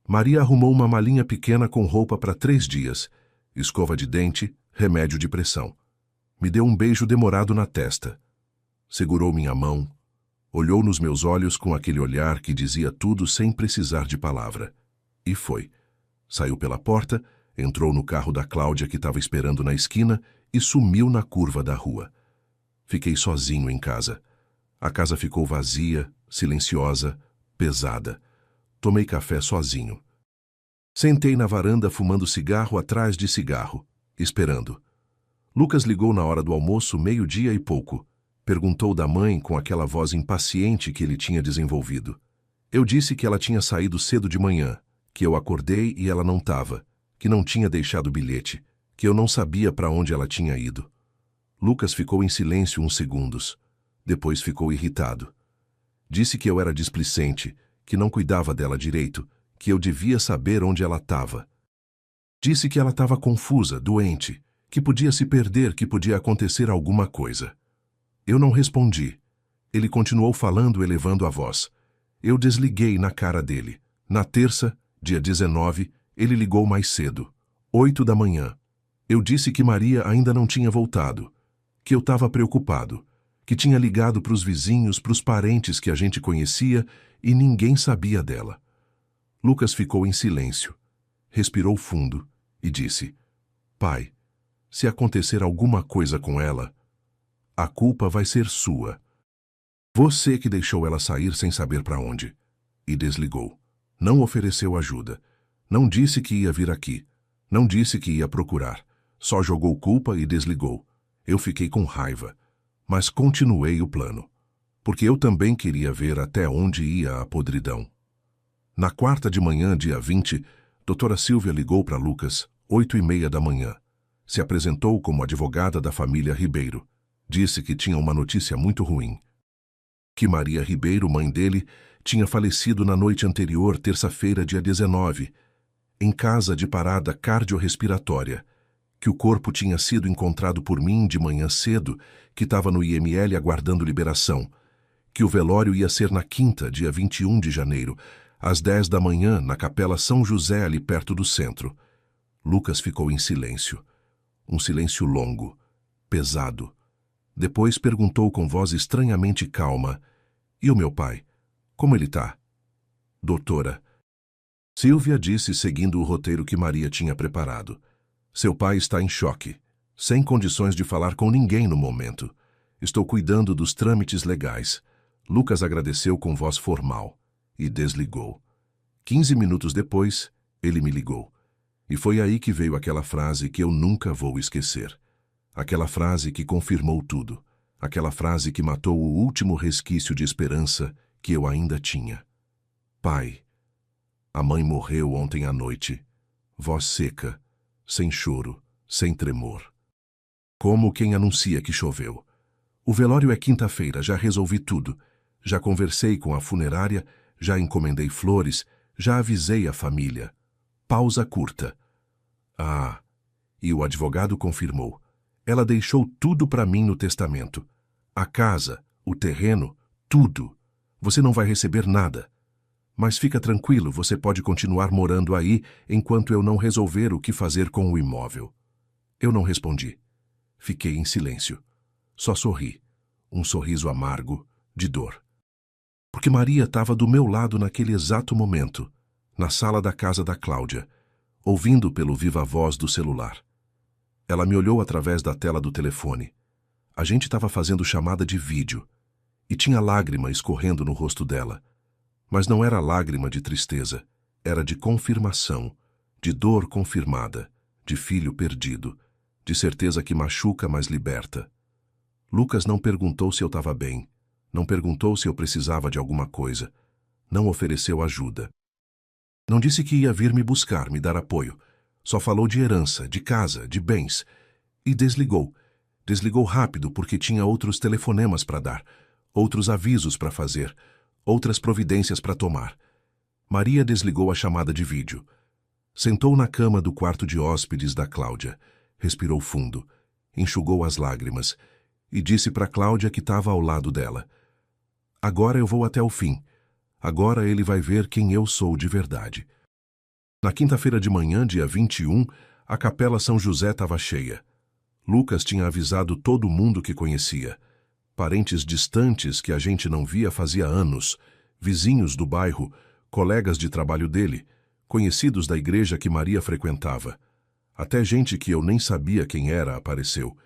Maria arrumou uma malinha pequena com roupa para 3 dias, escova de dente, remédio de pressão. Me deu um beijo demorado na testa. Segurou minha mão, olhou nos meus olhos com aquele olhar que dizia tudo sem precisar de palavra. E foi. Saiu pela porta, entrou no carro da Cláudia que estava esperando na esquina e sumiu na curva da rua. Fiquei sozinho em casa. A casa ficou vazia, silenciosa, pesada. Tomei café sozinho. Sentei na varanda fumando cigarro atrás de cigarro, esperando. Lucas ligou na hora do almoço, 12:00 e pouco. Perguntou da mãe com aquela voz impaciente que ele tinha desenvolvido. Eu disse que ela tinha saído cedo de manhã, que eu acordei e ela não estava, que não tinha deixado bilhete, que eu não sabia para onde ela tinha ido. Lucas ficou em silêncio uns segundos. Depois ficou irritado. Disse que eu era displicente, que não cuidava dela direito, que eu devia saber onde ela estava. Disse que ela estava confusa, doente, que podia se perder, que podia acontecer alguma coisa. Eu não respondi. Ele continuou falando, elevando a voz. Eu desliguei na cara dele. Na terça, dia 19, ele ligou mais cedo, 8 da manhã. Eu disse que Maria ainda não tinha voltado, que eu estava preocupado, que tinha ligado para os vizinhos, para os parentes que a gente conhecia e ninguém sabia dela. Lucas ficou em silêncio, respirou fundo e disse: Pai, se acontecer alguma coisa com ela, a culpa vai ser sua. Você que deixou ela sair sem saber para onde. E desligou. Não ofereceu ajuda. Não disse que ia vir aqui. Não disse que ia procurar. Só jogou culpa e desligou. Eu fiquei com raiva. Mas continuei o plano. Porque eu também queria ver até onde ia a podridão. Na quarta de manhã, dia 20, doutora Silvia ligou para Lucas, 8:30 da manhã. Se apresentou como advogada da família Ribeiro. Disse que tinha uma notícia muito ruim. Que Maria Ribeiro, mãe dele, tinha falecido na noite anterior, terça-feira, dia 19, em casa de parada cardiorrespiratória, que o corpo tinha sido encontrado por mim de manhã cedo, que estava no IML aguardando liberação, que o velório ia ser na quinta, dia 21 de janeiro, às 10 da manhã, na Capela São José, ali perto do centro. Lucas ficou em silêncio. Um silêncio longo, pesado. Depois perguntou com voz estranhamente calma: E o meu pai? Como ele está? Doutora. Silvia disse seguindo o roteiro que Maria tinha preparado. Seu pai está em choque, sem condições de falar com ninguém no momento. Estou cuidando dos trâmites legais. Lucas agradeceu com voz formal e desligou. 15 minutos depois, ele me ligou. E foi aí que veio aquela frase que eu nunca vou esquecer. Aquela frase que confirmou tudo. Aquela frase que matou o último resquício de esperança que eu ainda tinha. Pai, a mãe morreu ontem à noite. Voz seca, sem choro, sem tremor. Como quem anuncia que choveu. O velório é quinta-feira, já resolvi tudo. Já conversei com a funerária, já encomendei flores, já avisei a família. Pausa curta. Ah, e o advogado confirmou. Ela deixou tudo para mim no testamento. A casa, o terreno, tudo. Você não vai receber nada. Mas fica tranquilo, você pode continuar morando aí enquanto eu não resolver o que fazer com o imóvel. Eu não respondi. Fiquei em silêncio. Só sorri. Um sorriso amargo, de dor. Porque Maria estava do meu lado naquele exato momento, na sala da casa da Cláudia, ouvindo pelo viva-voz do celular. Ela me olhou através da tela do telefone. A gente estava fazendo chamada de vídeo. E tinha lágrima escorrendo no rosto dela. Mas não era lágrima de tristeza. Era de confirmação, de dor confirmada, de filho perdido, de certeza que machuca, mas liberta. Lucas não perguntou se eu estava bem. Não perguntou se eu precisava de alguma coisa. Não ofereceu ajuda. Não disse que ia vir me buscar, me dar apoio. Só falou de herança, de casa, de bens. E desligou. Desligou rápido porque tinha outros telefonemas para dar, outros avisos para fazer, outras providências para tomar. Maria desligou a chamada de vídeo. Sentou na cama do quarto de hóspedes da Cláudia, respirou fundo, enxugou as lágrimas e disse para Cláudia que estava ao lado dela: "Agora eu vou até o fim. Agora ele vai ver quem eu sou de verdade." Na quinta-feira de manhã, dia 21, a Capela São José estava cheia. Lucas tinha avisado todo mundo que conhecia. Parentes distantes que a gente não via fazia anos, vizinhos do bairro, colegas de trabalho dele, conhecidos da igreja que Maria frequentava. Até gente que eu nem sabia quem era apareceu.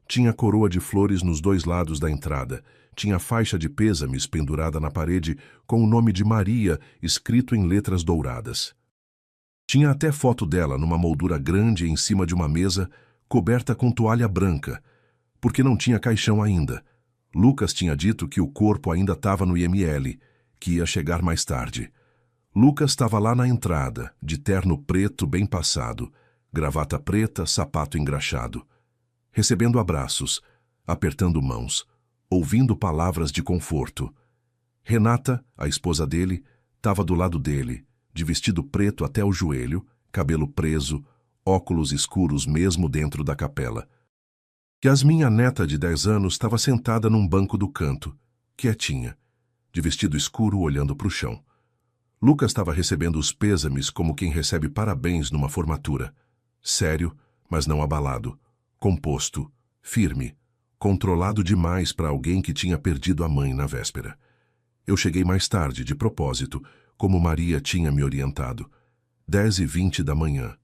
Tinha coroa de flores nos dois lados da entrada. Tinha faixa de pêsames pendurada na parede com o nome de Maria escrito em letras douradas. Tinha até foto dela numa moldura grande em cima de uma mesa, coberta com toalha branca, porque não tinha caixão ainda. Lucas tinha dito que o corpo ainda estava no IML, que ia chegar mais tarde. Lucas estava lá na entrada, de terno preto bem passado, gravata preta, sapato engraxado, recebendo abraços, apertando mãos, ouvindo palavras de conforto. Renata, a esposa dele, estava do lado dele, de vestido preto até o joelho, cabelo preso, óculos escuros mesmo dentro da capela. Yasmin, a neta de 10 anos, estava sentada num banco do canto, quietinha, de vestido escuro olhando para o chão. Lucas estava recebendo os pêsames como quem recebe parabéns numa formatura. Sério, mas não abalado, composto, firme, controlado demais para alguém que tinha perdido a mãe na véspera. Eu cheguei mais tarde, de propósito, como Maria tinha me orientado. 10h20 da manhã.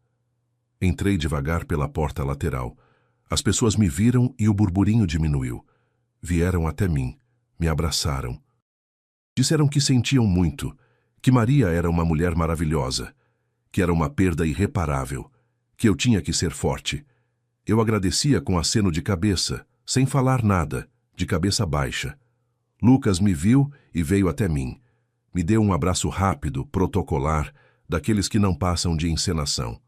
Entrei devagar pela porta lateral. As pessoas me viram e o burburinho diminuiu. Vieram até mim, me abraçaram. Disseram que sentiam muito, que Maria era uma mulher maravilhosa, que era uma perda irreparável, que eu tinha que ser forte. Eu agradecia com aceno de cabeça, sem falar nada, de cabeça baixa. Lucas me viu e veio até mim. Me deu um abraço rápido, protocolar, daqueles que não passam de encenação.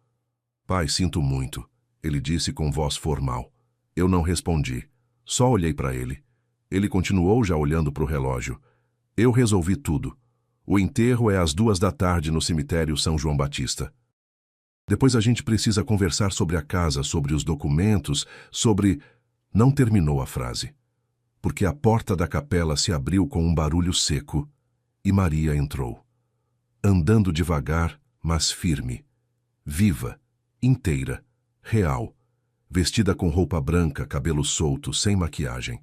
"Pai, sinto muito", ele disse com voz formal. Eu não respondi, só olhei para ele. Ele continuou já olhando para o relógio. Eu resolvi tudo. O enterro é às 2h no cemitério São João Batista. Depois a gente precisa conversar sobre a casa, sobre os documentos, sobre... Não terminou a frase, porque a porta da capela se abriu com um barulho seco e Maria entrou. Andando devagar, mas firme. Viva, inteira, real, vestida com roupa branca, cabelo solto, sem maquiagem.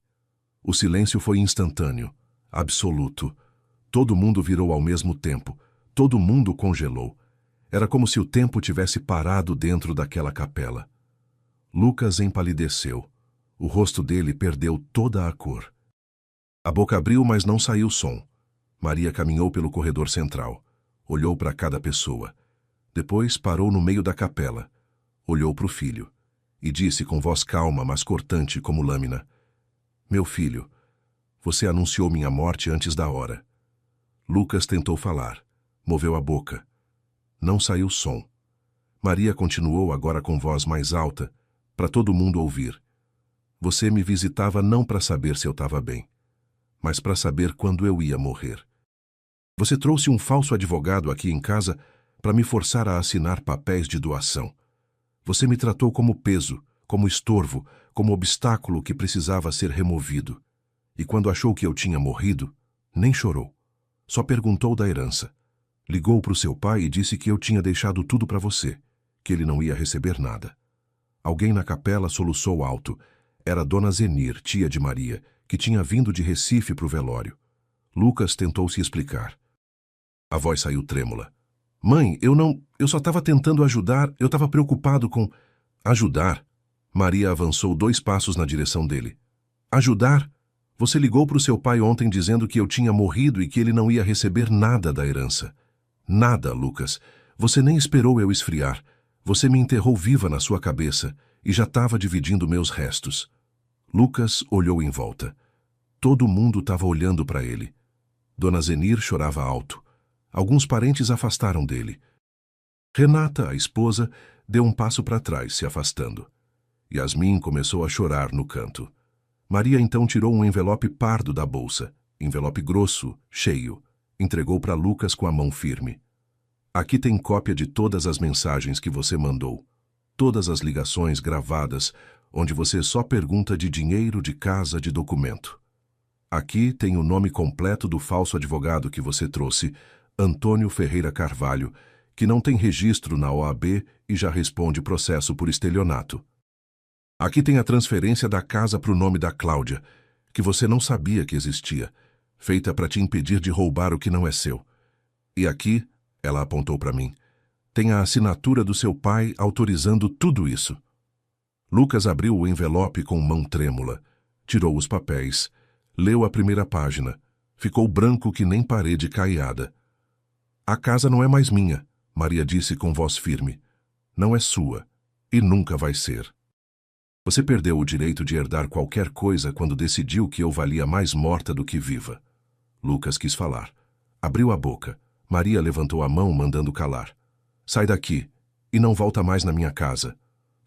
O silêncio foi instantâneo, absoluto. Todo mundo virou ao mesmo tempo, todo mundo congelou. Era como se o tempo tivesse parado dentro daquela capela. Lucas empalideceu. O rosto dele perdeu toda a cor. A boca abriu, mas não saiu som. Maria caminhou pelo corredor central. Olhou para cada pessoa. Depois parou no meio da capela. Olhou para o filho. E disse com voz calma, mas cortante como lâmina: "Meu filho, você anunciou minha morte antes da hora." Lucas tentou falar. Moveu a boca. Não saiu som. Maria continuou agora com voz mais alta, para todo mundo ouvir. "Você me visitava não para saber se eu estava bem, mas para saber quando eu ia morrer. Você trouxe um falso advogado aqui em casa para me forçar a assinar papéis de doação. Você me tratou como peso, como estorvo, como obstáculo que precisava ser removido. E quando achou que eu tinha morrido, nem chorou. Só perguntou da herança. Ligou para o seu pai e disse que eu tinha deixado tudo para você, que ele não ia receber nada." Alguém na capela soluçou alto. Era Dona Zenir, tia de Maria, que tinha vindo de Recife para o velório. Lucas tentou se explicar. A voz saiu trêmula. "Mãe, eu só estava tentando ajudar, eu estava preocupado com..." "Ajudar?" Maria avançou 2 passos na direção dele. "Ajudar? Você ligou para o seu pai ontem dizendo que eu tinha morrido e que ele não ia receber nada da herança. Nada, Lucas. Você nem esperou eu esfriar. Você me enterrou viva na sua cabeça e já estava dividindo meus restos." Lucas olhou em volta. Todo mundo estava olhando para ele. Dona Zenir chorava alto. Alguns parentes afastaram dele. Renata, a esposa, deu um passo para trás, se afastando. Yasmin começou a chorar no canto. Maria então tirou um envelope pardo da bolsa, envelope grosso, cheio. Entregou para Lucas com a mão firme. Aqui tem cópia de todas as mensagens que você mandou. Todas as ligações gravadas, onde você só pergunta de dinheiro, de casa, de documento. Aqui tem o nome completo do falso advogado que você trouxe, Antônio Ferreira Carvalho, que não tem registro na OAB e já responde processo por estelionato. Aqui tem a transferência da casa para o nome da Cláudia, que você não sabia que existia, feita para te impedir de roubar o que não é seu. E aqui, ela apontou para mim, tem a assinatura do seu pai autorizando tudo isso. Lucas abriu o envelope com mão trêmula, tirou os papéis, leu a primeira página, ficou branco que nem parede caiada. A casa não é mais minha, Maria disse com voz firme. Não é sua, e nunca vai ser. Você perdeu o direito de herdar qualquer coisa quando decidiu que eu valia mais morta do que viva. Lucas quis falar. Abriu a boca. Maria levantou a mão, mandando calar. Sai daqui, e não volta mais na minha casa.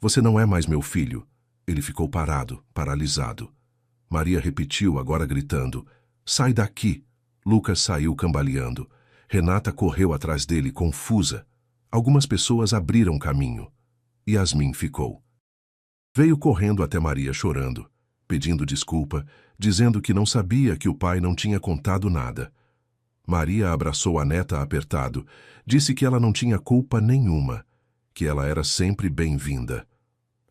Você não é mais meu filho. Ele ficou parado, paralisado. Maria repetiu, agora gritando. Sai daqui. Lucas saiu cambaleando. Renata correu atrás dele, confusa. Algumas pessoas abriram caminho. Yasmin ficou. Veio correndo até Maria chorando, pedindo desculpa, dizendo que não sabia que o pai não tinha contado nada. Maria abraçou a neta apertado, disse que ela não tinha culpa nenhuma, que ela era sempre bem-vinda.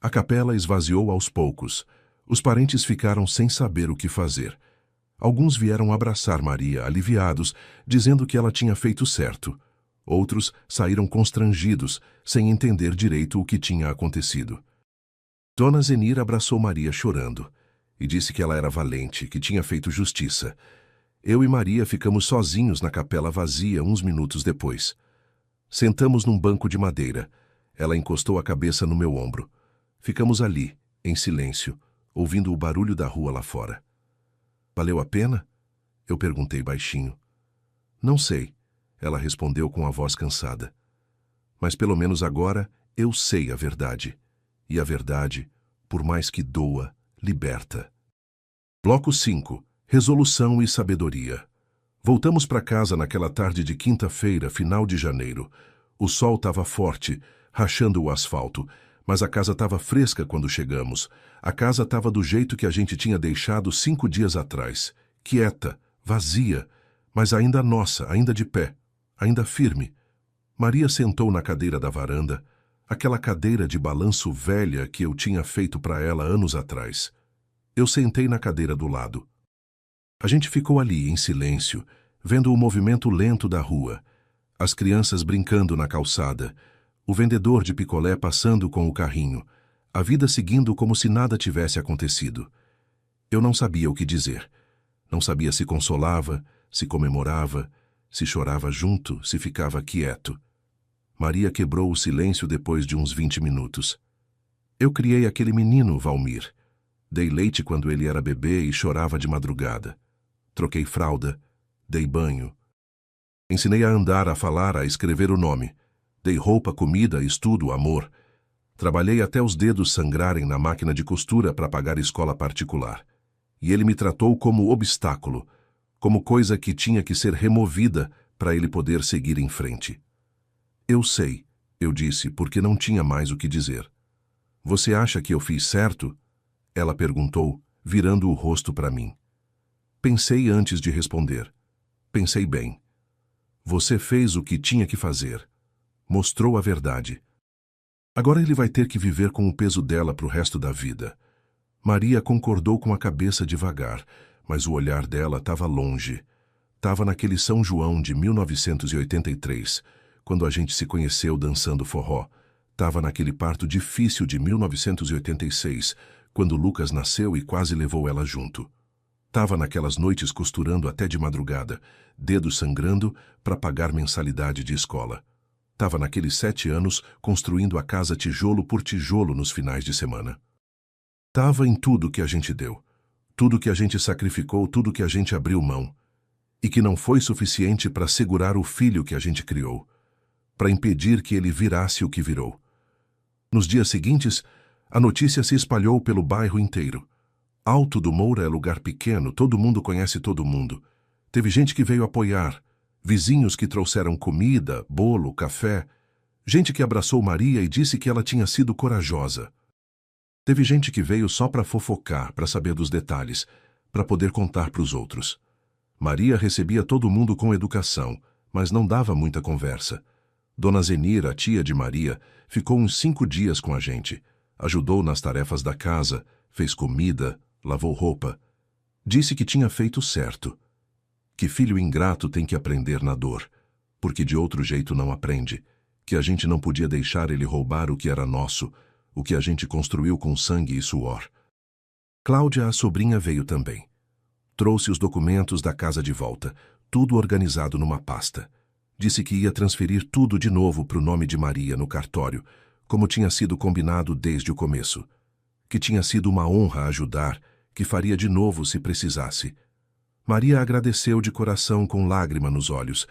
A capela esvaziou aos poucos. Os parentes ficaram sem saber o que fazer. Alguns vieram abraçar Maria, aliviados, dizendo que ela tinha feito certo. Outros saíram constrangidos, sem entender direito o que tinha acontecido. Dona Zenira abraçou Maria chorando e disse que ela era valente, que tinha feito justiça. Eu e Maria ficamos sozinhos na capela vazia uns minutos depois. Sentamos num banco de madeira. Ela encostou a cabeça no meu ombro. Ficamos ali, em silêncio, ouvindo o barulho da rua lá fora. Valeu a pena? Eu perguntei baixinho. Não sei, ela respondeu com a voz cansada. Mas pelo menos agora eu sei a verdade. E a verdade, por mais que doa, liberta. Bloco 5. Resolução e sabedoria. Voltamos para casa naquela tarde de quinta-feira, final de janeiro. O sol estava forte, rachando o asfalto, mas a casa estava fresca quando chegamos. A casa estava do jeito que a gente tinha deixado 5 dias atrás. Quieta, vazia, mas ainda nossa, ainda de pé, ainda firme. Maria sentou na cadeira da varanda, aquela cadeira de balanço velha que eu tinha feito para ela anos atrás. Eu sentei na cadeira do lado. A gente ficou ali, em silêncio, vendo o movimento lento da rua, as crianças brincando na calçada, o vendedor de picolé passando com o carrinho, a vida seguindo como se nada tivesse acontecido. Eu não sabia o que dizer. Não sabia se consolava, se comemorava, se chorava junto, se ficava quieto. Maria quebrou o silêncio depois de uns 20 minutos. Eu criei aquele menino, Valmir. Dei leite quando ele era bebê e chorava de madrugada. Troquei fralda, dei banho. Ensinei a andar, a falar, a escrever o nome. Dei roupa, comida, estudo, amor. Trabalhei até os dedos sangrarem na máquina de costura para pagar escola particular. E ele me tratou como obstáculo, como coisa que tinha que ser removida para ele poder seguir em frente. Eu sei, eu disse, porque não tinha mais o que dizer. Você acha que eu fiz certo? Ela perguntou, virando o rosto para mim. Pensei antes de responder. Pensei bem. Você fez o que tinha que fazer. Mostrou a verdade. Agora ele vai ter que viver com o peso dela para o resto da vida. Maria concordou com a cabeça devagar, mas o olhar dela estava longe. Estava naquele São João de 1983, quando a gente se conheceu dançando forró. Estava naquele parto difícil de 1986, quando Lucas nasceu e quase levou ela junto. Estava naquelas noites costurando até de madrugada, dedos sangrando para pagar mensalidade de escola. Estava naqueles 7 anos construindo a casa tijolo por tijolo nos finais de semana. Estava em tudo que a gente deu, tudo que a gente sacrificou, tudo que a gente abriu mão. E que não foi suficiente para segurar o filho que a gente criou, para impedir que ele virasse o que virou. Nos dias seguintes, A notícia se espalhou pelo bairro inteiro. Alto do Moura é lugar pequeno, todo mundo conhece todo mundo. Teve gente que veio apoiar, vizinhos que trouxeram comida, bolo, café, gente que abraçou Maria e disse que ela tinha sido corajosa. Teve gente que veio só para fofocar, para saber dos detalhes, para poder contar para os outros. Maria recebia todo mundo com educação, mas não dava muita conversa. Dona Zenira, a tia de Maria, ficou uns 5 dias com a gente. Ajudou nas tarefas da casa, fez comida, lavou roupa. Disse que tinha feito certo. Que filho ingrato tem que aprender na dor, porque de outro jeito não aprende. Que a gente não podia deixar ele roubar o que era nosso, o que a gente construiu com sangue e suor. Cláudia, a sobrinha, veio também. Trouxe os documentos da casa de volta, tudo organizado numa pasta. Disse que ia transferir tudo de novo para o nome de Maria no cartório, como tinha sido combinado desde o começo. Que tinha sido uma honra ajudar, que faria de novo se precisasse. Maria agradeceu de coração com lágrima nos olhos.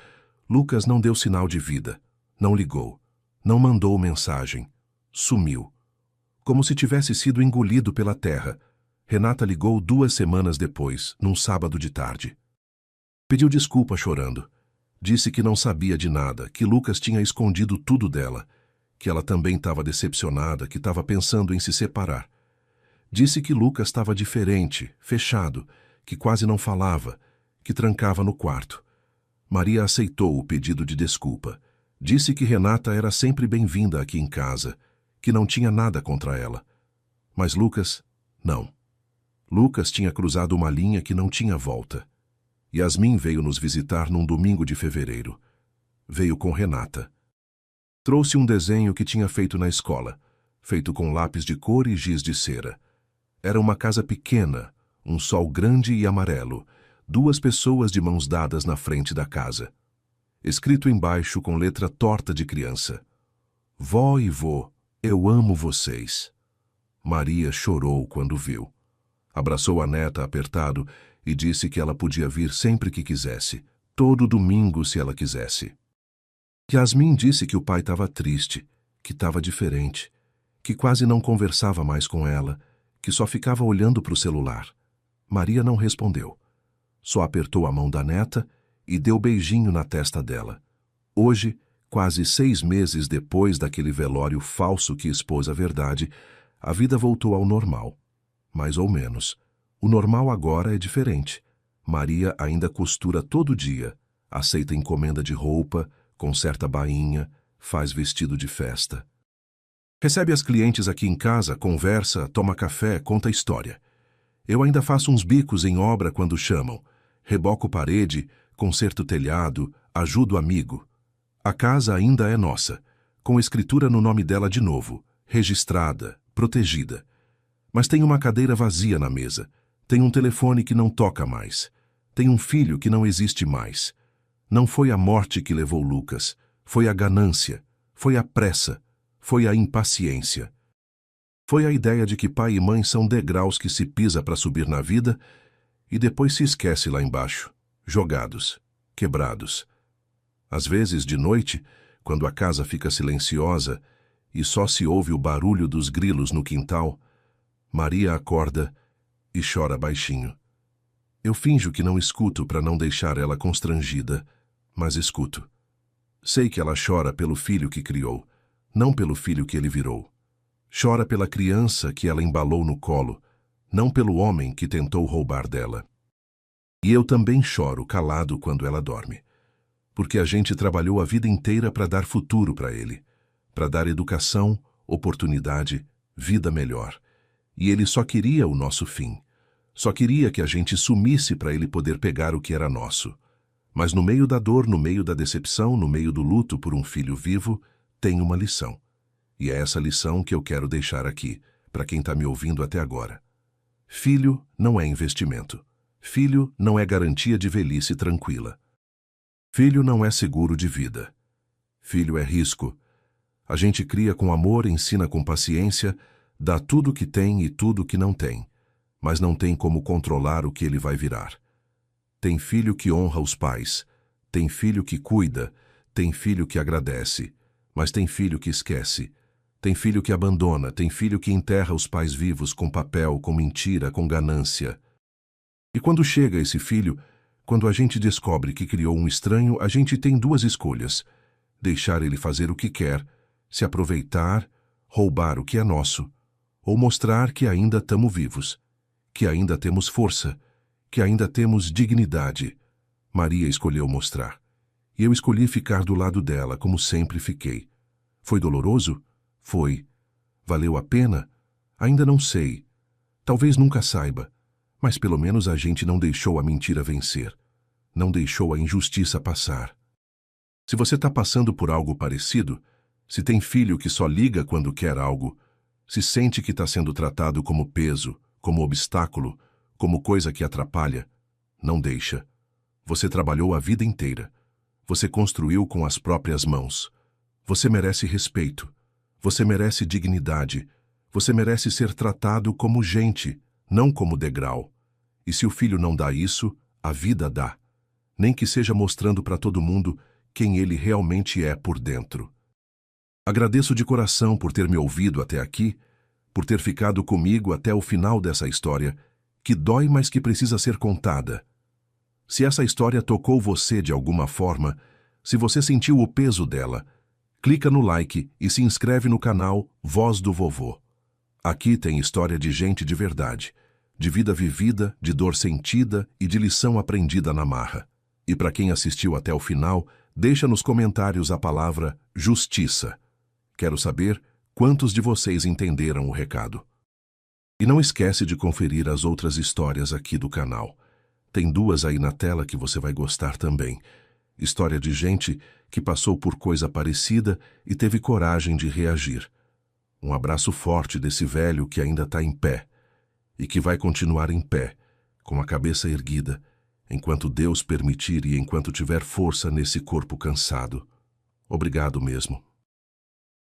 Lucas não deu sinal de vida, não ligou, não mandou mensagem, sumiu. Como se tivesse sido engolido pela terra. Renata ligou 2 semanas depois, num sábado de tarde. Pediu desculpa chorando. Disse que não sabia de nada, que Lucas tinha escondido tudo dela, que ela também estava decepcionada, que estava pensando em se separar. Disse que Lucas estava diferente, fechado, que quase não falava, que trancava no quarto. Maria aceitou o pedido de desculpa. Disse que Renata era sempre bem-vinda aqui em casa, que não tinha nada contra ela. Mas Lucas, não. Lucas tinha cruzado uma linha que não tinha volta. Yasmin veio nos visitar num domingo de fevereiro. Veio com Renata. Trouxe um desenho que tinha feito na escola, feito com lápis de cor e giz de cera. Era uma casa pequena, um sol grande e amarelo, 2 pessoas de mãos dadas na frente da casa. Escrito embaixo com letra torta de criança: Vó e vô, eu amo vocês. Maria chorou quando viu. Abraçou a neta apertado e disse que ela podia vir sempre que quisesse, todo domingo se ela quisesse. Yasmin disse que o pai estava triste, que estava diferente, que quase não conversava mais com ela, que só ficava olhando para o celular. Maria não respondeu. Só apertou a mão da neta e deu beijinho na testa dela. Hoje, quase 6 meses depois daquele velório falso que expôs a verdade, a vida voltou ao normal. Mais ou menos. O normal agora é diferente. Maria ainda costura todo dia, aceita encomenda de roupa, conserta bainha, faz vestido de festa. Recebe as clientes aqui em casa, conversa, toma café, conta história. Eu ainda faço uns bicos em obra quando chamam. Reboco parede, conserto telhado, ajudo amigo. A casa ainda é nossa, com escritura no nome dela de novo, registrada, protegida. Mas tem uma cadeira vazia na mesa, tem um telefone que não toca mais, tem um filho que não existe mais. Não foi a morte que levou Lucas, foi a ganância, foi a pressa, foi a impaciência. Foi a ideia de que pai e mãe são degraus que se pisa para subir na vida e depois se esquece lá embaixo, jogados, quebrados. Às vezes, de noite, quando a casa fica silenciosa e só se ouve o barulho dos grilos no quintal, Maria acorda e chora baixinho. Eu finjo que não escuto para não deixar ela constrangida, mas escuto. Sei que ela chora pelo filho que criou, não pelo filho que ele virou. Chora pela criança que ela embalou no colo, não pelo homem que tentou roubar dela. E eu também choro calado quando ela dorme, porque a gente trabalhou a vida inteira para dar futuro para ele, para dar educação, oportunidade, vida melhor. E ele só queria o nosso fim. Só queria que a gente sumisse para ele poder pegar o que era nosso. Mas no meio da dor, no meio da decepção, no meio do luto por um filho vivo, tem uma lição. E é essa lição que eu quero deixar aqui, para quem está me ouvindo até agora. Filho não é investimento. Filho não é garantia de velhice tranquila. Filho não é seguro de vida. Filho é risco. A gente cria com amor, ensina com paciência, dá tudo o que tem e tudo o que não tem, mas não tem como controlar o que ele vai virar. Tem filho que honra os pais, tem filho que cuida, tem filho que agradece, mas tem filho que esquece, Tem filho que abandona, tem filho que enterra os pais vivos com papel, com mentira, com ganância. E quando chega esse filho, quando a gente descobre que criou um estranho, a gente tem duas escolhas: deixar ele fazer o que quer, se aproveitar, roubar o que é nosso, ou mostrar que ainda estamos vivos, que ainda temos força, que ainda temos dignidade. Maria escolheu mostrar. E eu escolhi ficar do lado dela, como sempre fiquei. Foi doloroso? Foi. Valeu a pena? Ainda não sei. Talvez nunca saiba. Mas pelo menos a gente não deixou a mentira vencer. Não deixou a injustiça passar. Se você está passando por algo parecido, se tem filho que só liga quando quer algo, se sente que está sendo tratado como peso, como obstáculo, como coisa que atrapalha, não deixa. Você trabalhou a vida inteira. Você construiu com as próprias mãos. Você merece respeito. Você merece dignidade. Você merece ser tratado como gente, não como degrau. E se o filho não dá isso, a vida dá. Nem que seja mostrando para todo mundo quem ele realmente é por dentro. Agradeço de coração por ter me ouvido até aqui, por ter ficado comigo até o final dessa história, que dói, mas que precisa ser contada. Se essa história tocou você de alguma forma, se você sentiu o peso dela, clica no like e se inscreve no canal Voz do Vovô. Aqui tem história de gente de verdade, de vida vivida, de dor sentida e de lição aprendida na marra. E para quem assistiu até o final, deixa nos comentários a palavra justiça. Quero saber quantos de vocês entenderam o recado. E não esquece de conferir as outras histórias aqui do canal. Tem duas aí na tela que você vai gostar também. História de gente que passou por coisa parecida e teve coragem de reagir. Um abraço forte desse velho que ainda está em pé e que vai continuar em pé, com a cabeça erguida, enquanto Deus permitir e enquanto tiver força nesse corpo cansado. Obrigado mesmo.